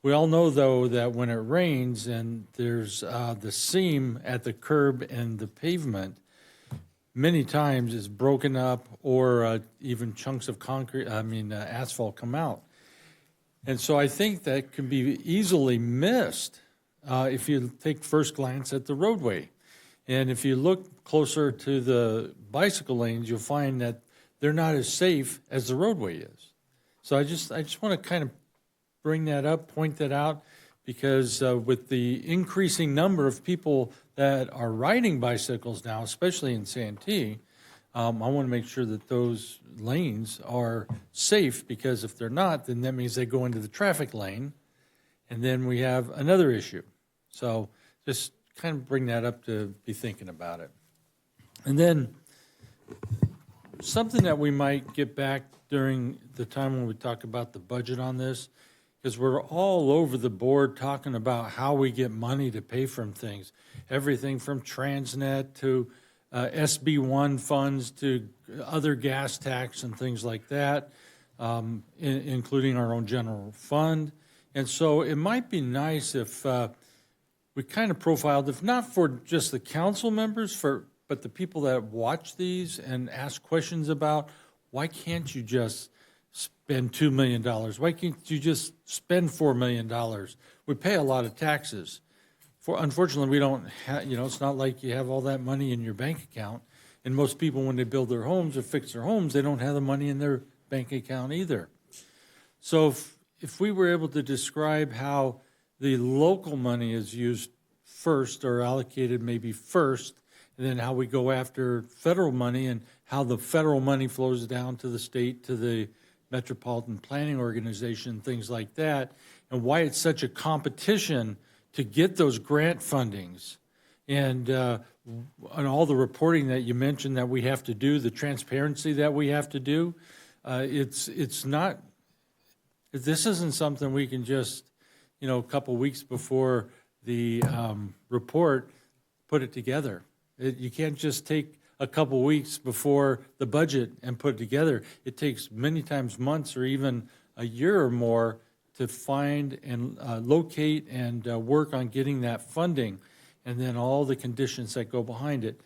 We all know, though, that when it rains and there's the seam at the curb and the pavement, many times it's broken up or even chunks of asphalt come out. And so I think that can be easily missed if you take first glance at the roadway. And if you look closer to the bicycle lanes, you'll find that they're not as safe as the roadway is. So I just want to kind of bring that up, point that out, because with the increasing number of people that are riding bicycles now, especially in Santee, I want to make sure that those lanes are safe, because if they're not, then that means they go into the traffic lane, and then we have another issue. So just kind of bring that up to be thinking about it. And then something that we might get back during the time when we talk about the budget on this, because we're all over the board talking about how we get money to pay for things. Everything from Transnet to SB1 funds to other gas tax and things like that, including our own general fund. And so it might be nice if we kind of profiled, if not for just the council members, but the people that watch these and ask questions about, why can't you just spend $2 million? Why can't you just spend $4 million? We pay a lot of taxes. Unfortunately, we don't have, it's not like you have all that money in your bank account. And most people, when they build their homes or fix their homes, they don't have the money in their bank account either. So if we were able to describe how the local money is used first or allocated maybe first, and then how we go after federal money and how the federal money flows down to the state, to the Metropolitan Planning Organization, things like that, and why it's such a competition to get those grant fundings, and all the reporting that you mentioned that we have to do, the transparency that we have to do. It's not. This isn't something we can just, a couple weeks before the report, put it together. You can't just take a couple weeks before the budget and put it together. It takes many times months or even a year or more to find and locate and work on getting that funding, and then all the conditions that go behind it.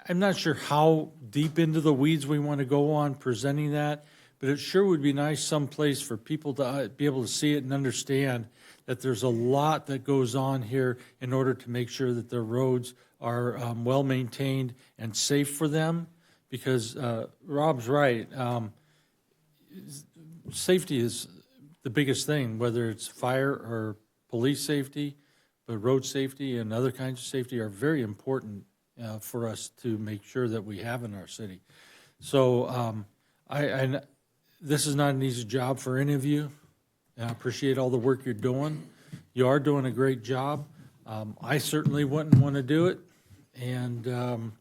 I'm not sure how deep into the weeds we want to go on presenting that, but it sure would be nice someplace for people to be able to see it and understand that there's a lot that goes on here in order to make sure that the roads are well-maintained and safe for them, because Rob's right. Safety is the biggest thing, whether it's fire or police safety, but road safety and other kinds of safety are very important for us to make sure that we have in our city. So this is not an easy job for any of you. I appreciate all the work you're doing. You are doing a great job. I certainly wouldn't want to do it. And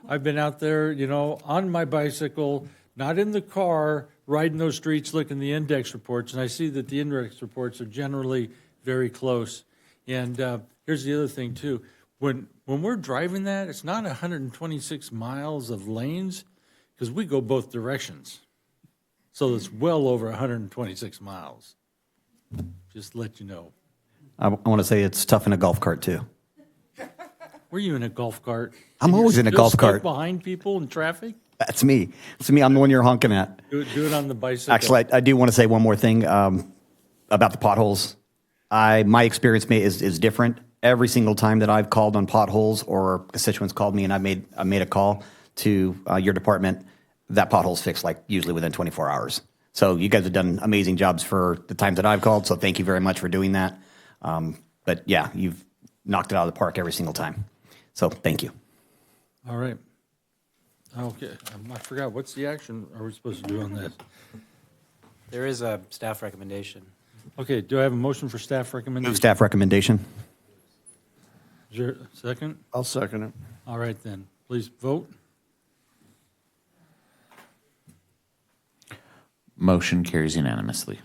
I've been out there, on my bicycle, not in the car, riding those streets, looking at the index reports, and I see that the index reports are generally very close. And here's the other thing, too. When we're driving that, it's not 126 miles of lanes, because we go both directions. So it's well over 126 miles. Just to let you know. I want to say it's tough in a golf cart, too. Were you in a golf cart? I'm always in a golf cart. Behind people in traffic? That's me. It's me. I'm the one you're honking at. Do it on the bicycle. Actually, I do want to say one more thing about the potholes. My experience is different. Every single time that I've called on potholes or constituents called me and I made a call to your department, that pothole's fixed like usually within 24 hours. So you guys have done amazing jobs for the times that I've called, so thank you very much for doing that. But yeah, you've knocked it out of the park every single time. So thank you. All right. Okay, I forgot, what's the action are we supposed to do on this? There is a staff recommendation. Okay, do I have a motion for staff recommendation? Move staff recommendation. Is there a second? I'll second it. All right then, please vote. Motion carries unanimously.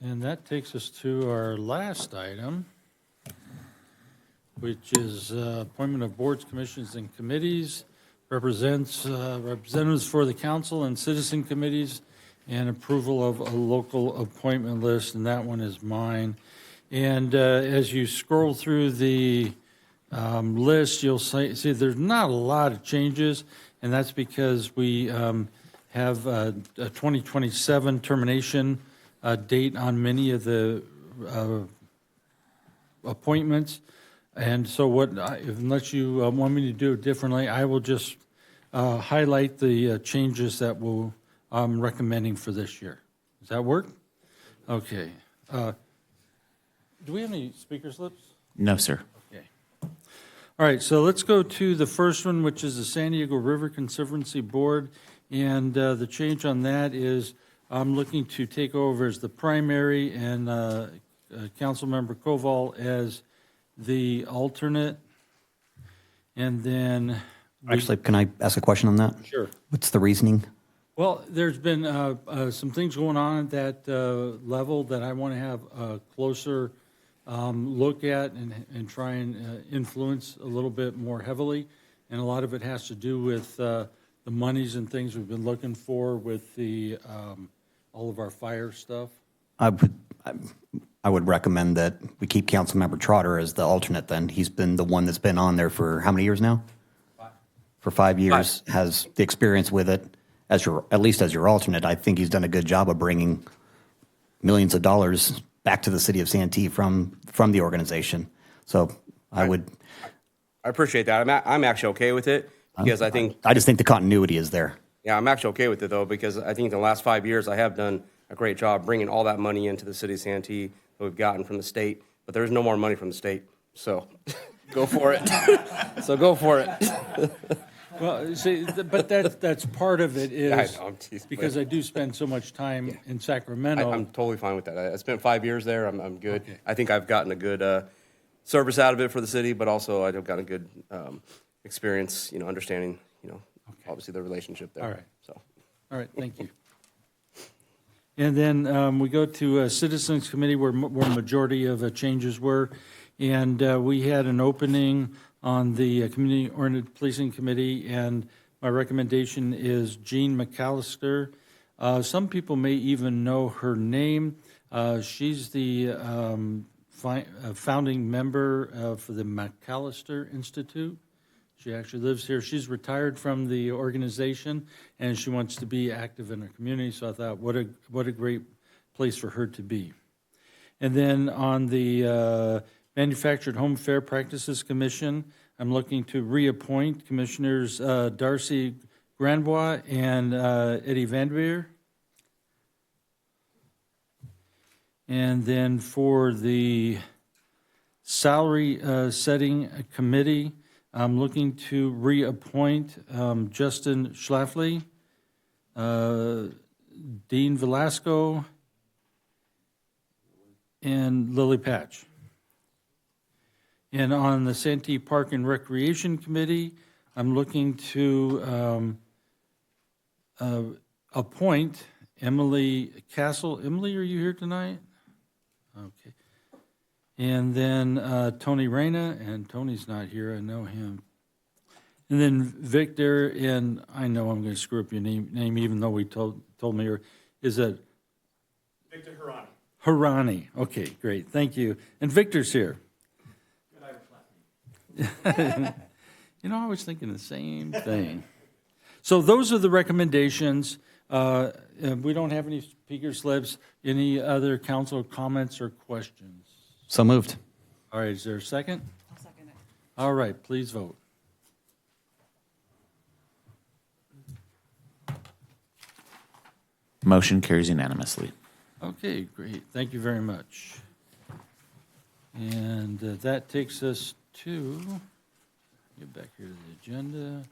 And that takes us to our last item, which is appointment of boards, commissions, and committees, representatives for the council and citizen committees, and approval of a local appointment list, and that one is mine. And as you scroll through the list, you'll see there's not a lot of changes, and that's because we have a 2027 termination date on many of the appointments. And so unless you want me to do it differently, I will just highlight the changes that I'm recommending for this year. Does that work? Okay. Do we have any speaker slips? No, sir. Okay. All right, so let's go to the first one, which is the San Diego River Conservancy Board. And the change on that is I'm looking to take over as the primary and Councilmember Koval as the alternate. And then... Actually, can I ask a question on that? Sure. What's the reasoning? Well, there's been some things going on at that level that I want to have a closer look at and try and influence a little bit more heavily. And a lot of it has to do with the monies and things we've been looking for with the all of our fire stuff. I would recommend that we keep Councilmember Trotter as the alternate then. He's been the one that's been on there for how many years now? 5. For 5 years, has the experience with it. At least as your alternate, I think he's done a good job of bringing millions of dollars back to the city of Santee from the organization. So I appreciate that. I'm actually okay with it because I just think the continuity is there. Yeah, I'm actually okay with it though because I think the last 5 years I have done a great job bringing all that money into the city of Santee that we've gotten from the state. But there's no more money from the state, so go for it. So go for it. Well, see, but that's part of it is because I do spend so much time in Sacramento. I'm totally fine with that. I spent 5 years there. I'm good. Okay. I think I've gotten a good service out of it for the city, but also I've gotten a good experience, understanding, obviously the relationship there. All right. So, All right, thank you. And then we go to Citizens Committee where majority of changes were. And we had an opening on the Community-Oriented Policing Committee, and my recommendation is Jean McAllister. Some people may even know her name. She's the founding member for the McAllister Institute. She actually lives here. She's retired from the organization, and she wants to be active in her community, so I thought, what a great place for her to be. And then on the Manufactured Home Fair Practices Commission, I'm looking to reappoint Commissioners Darcy Granbois and Eddie Vanderveer. And then for the Salary Setting Committee, I'm looking to reappoint Justin Schlafly, Dean Velasco, and Lily Patch. And on the Santee Park and Recreation Committee, I'm looking to appoint Emily Castle. Emily, are you here tonight? Okay. And then Tony Reyna, and Tony's not here, I know him. And then Victor, and I know I'm going to screw up your name even though we told me, is it? Victor Harani. Harani, okay, great, thank you. And Victor's here. I was thinking the same thing. So those are the recommendations. We don't have any speaker slips. Any other council comments or questions? So moved. All right, is there a second? I'll second it. All right, please vote. Motion carries unanimously. Okay, great. Thank you very much. And that takes us to, get back here to the agenda.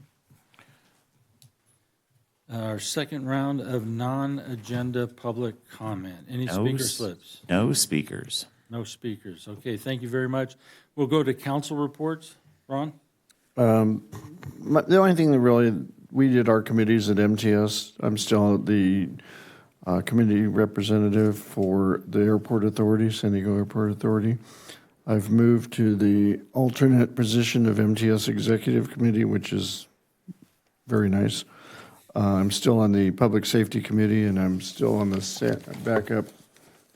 Our second round of non-agenda public comment. Any speaker slips? No speakers. No speakers. Okay, thank you very much. We'll go to council reports. Ron? The only thing that really, we did our committees at MTS. I'm still the committee representative for the Airport Authority, San Diego Airport Authority. I've moved to the alternate position of MTS Executive Committee, which is very nice. I'm still on the Public Safety Committee, and I'm still on the backup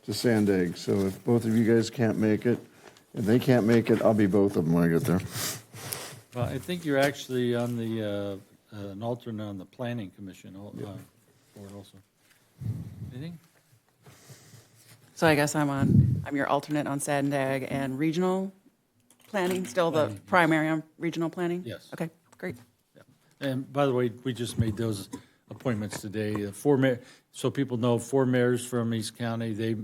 to Sandag. So if both of you guys can't make it, and they can't make it, I'll be both of them when I get there. Well, I think you're actually on the, an alternate on the Planning Commission board also. Anything? So I guess I'm your alternate on Sandag and regional planning, still the primary on regional planning? Yes. Okay, great. And by the way, we just made those appointments today. So people know, 4 mayors from East County, they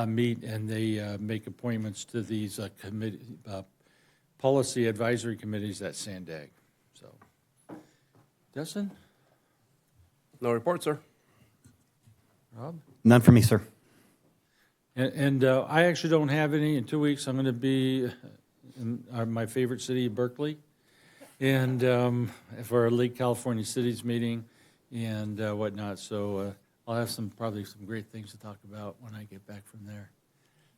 meet and they make appointments to these policy advisory committees at Sandag. So, Dustin? no report, sir. Rob? None for me, sir. And I actually don't have any. In 2 weeks, I'm going to be in my favorite city, Berkeley, and for our League California Cities meeting and whatnot. So I'll have probably some great things to talk about when I get back from there.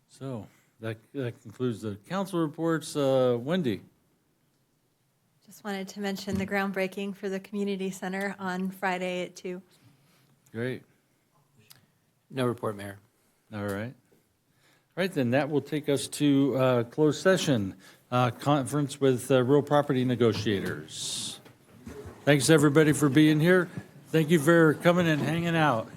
So that concludes the council reports. Wendy? Just wanted to mention the groundbreaking for the community center on Friday at 2. Great. No report, Mayor. All right. All right, then that will take us to closed session, conference with real property negotiators. Thanks, everybody, for being here. Thank you for coming and hanging out.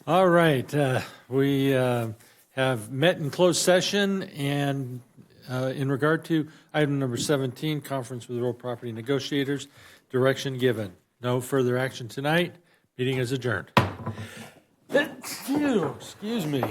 All right, we have met in closed session, and in regard to item number 17, conference with real property negotiators, direction given. No further action tonight. Meeting is adjourned. Excuse me.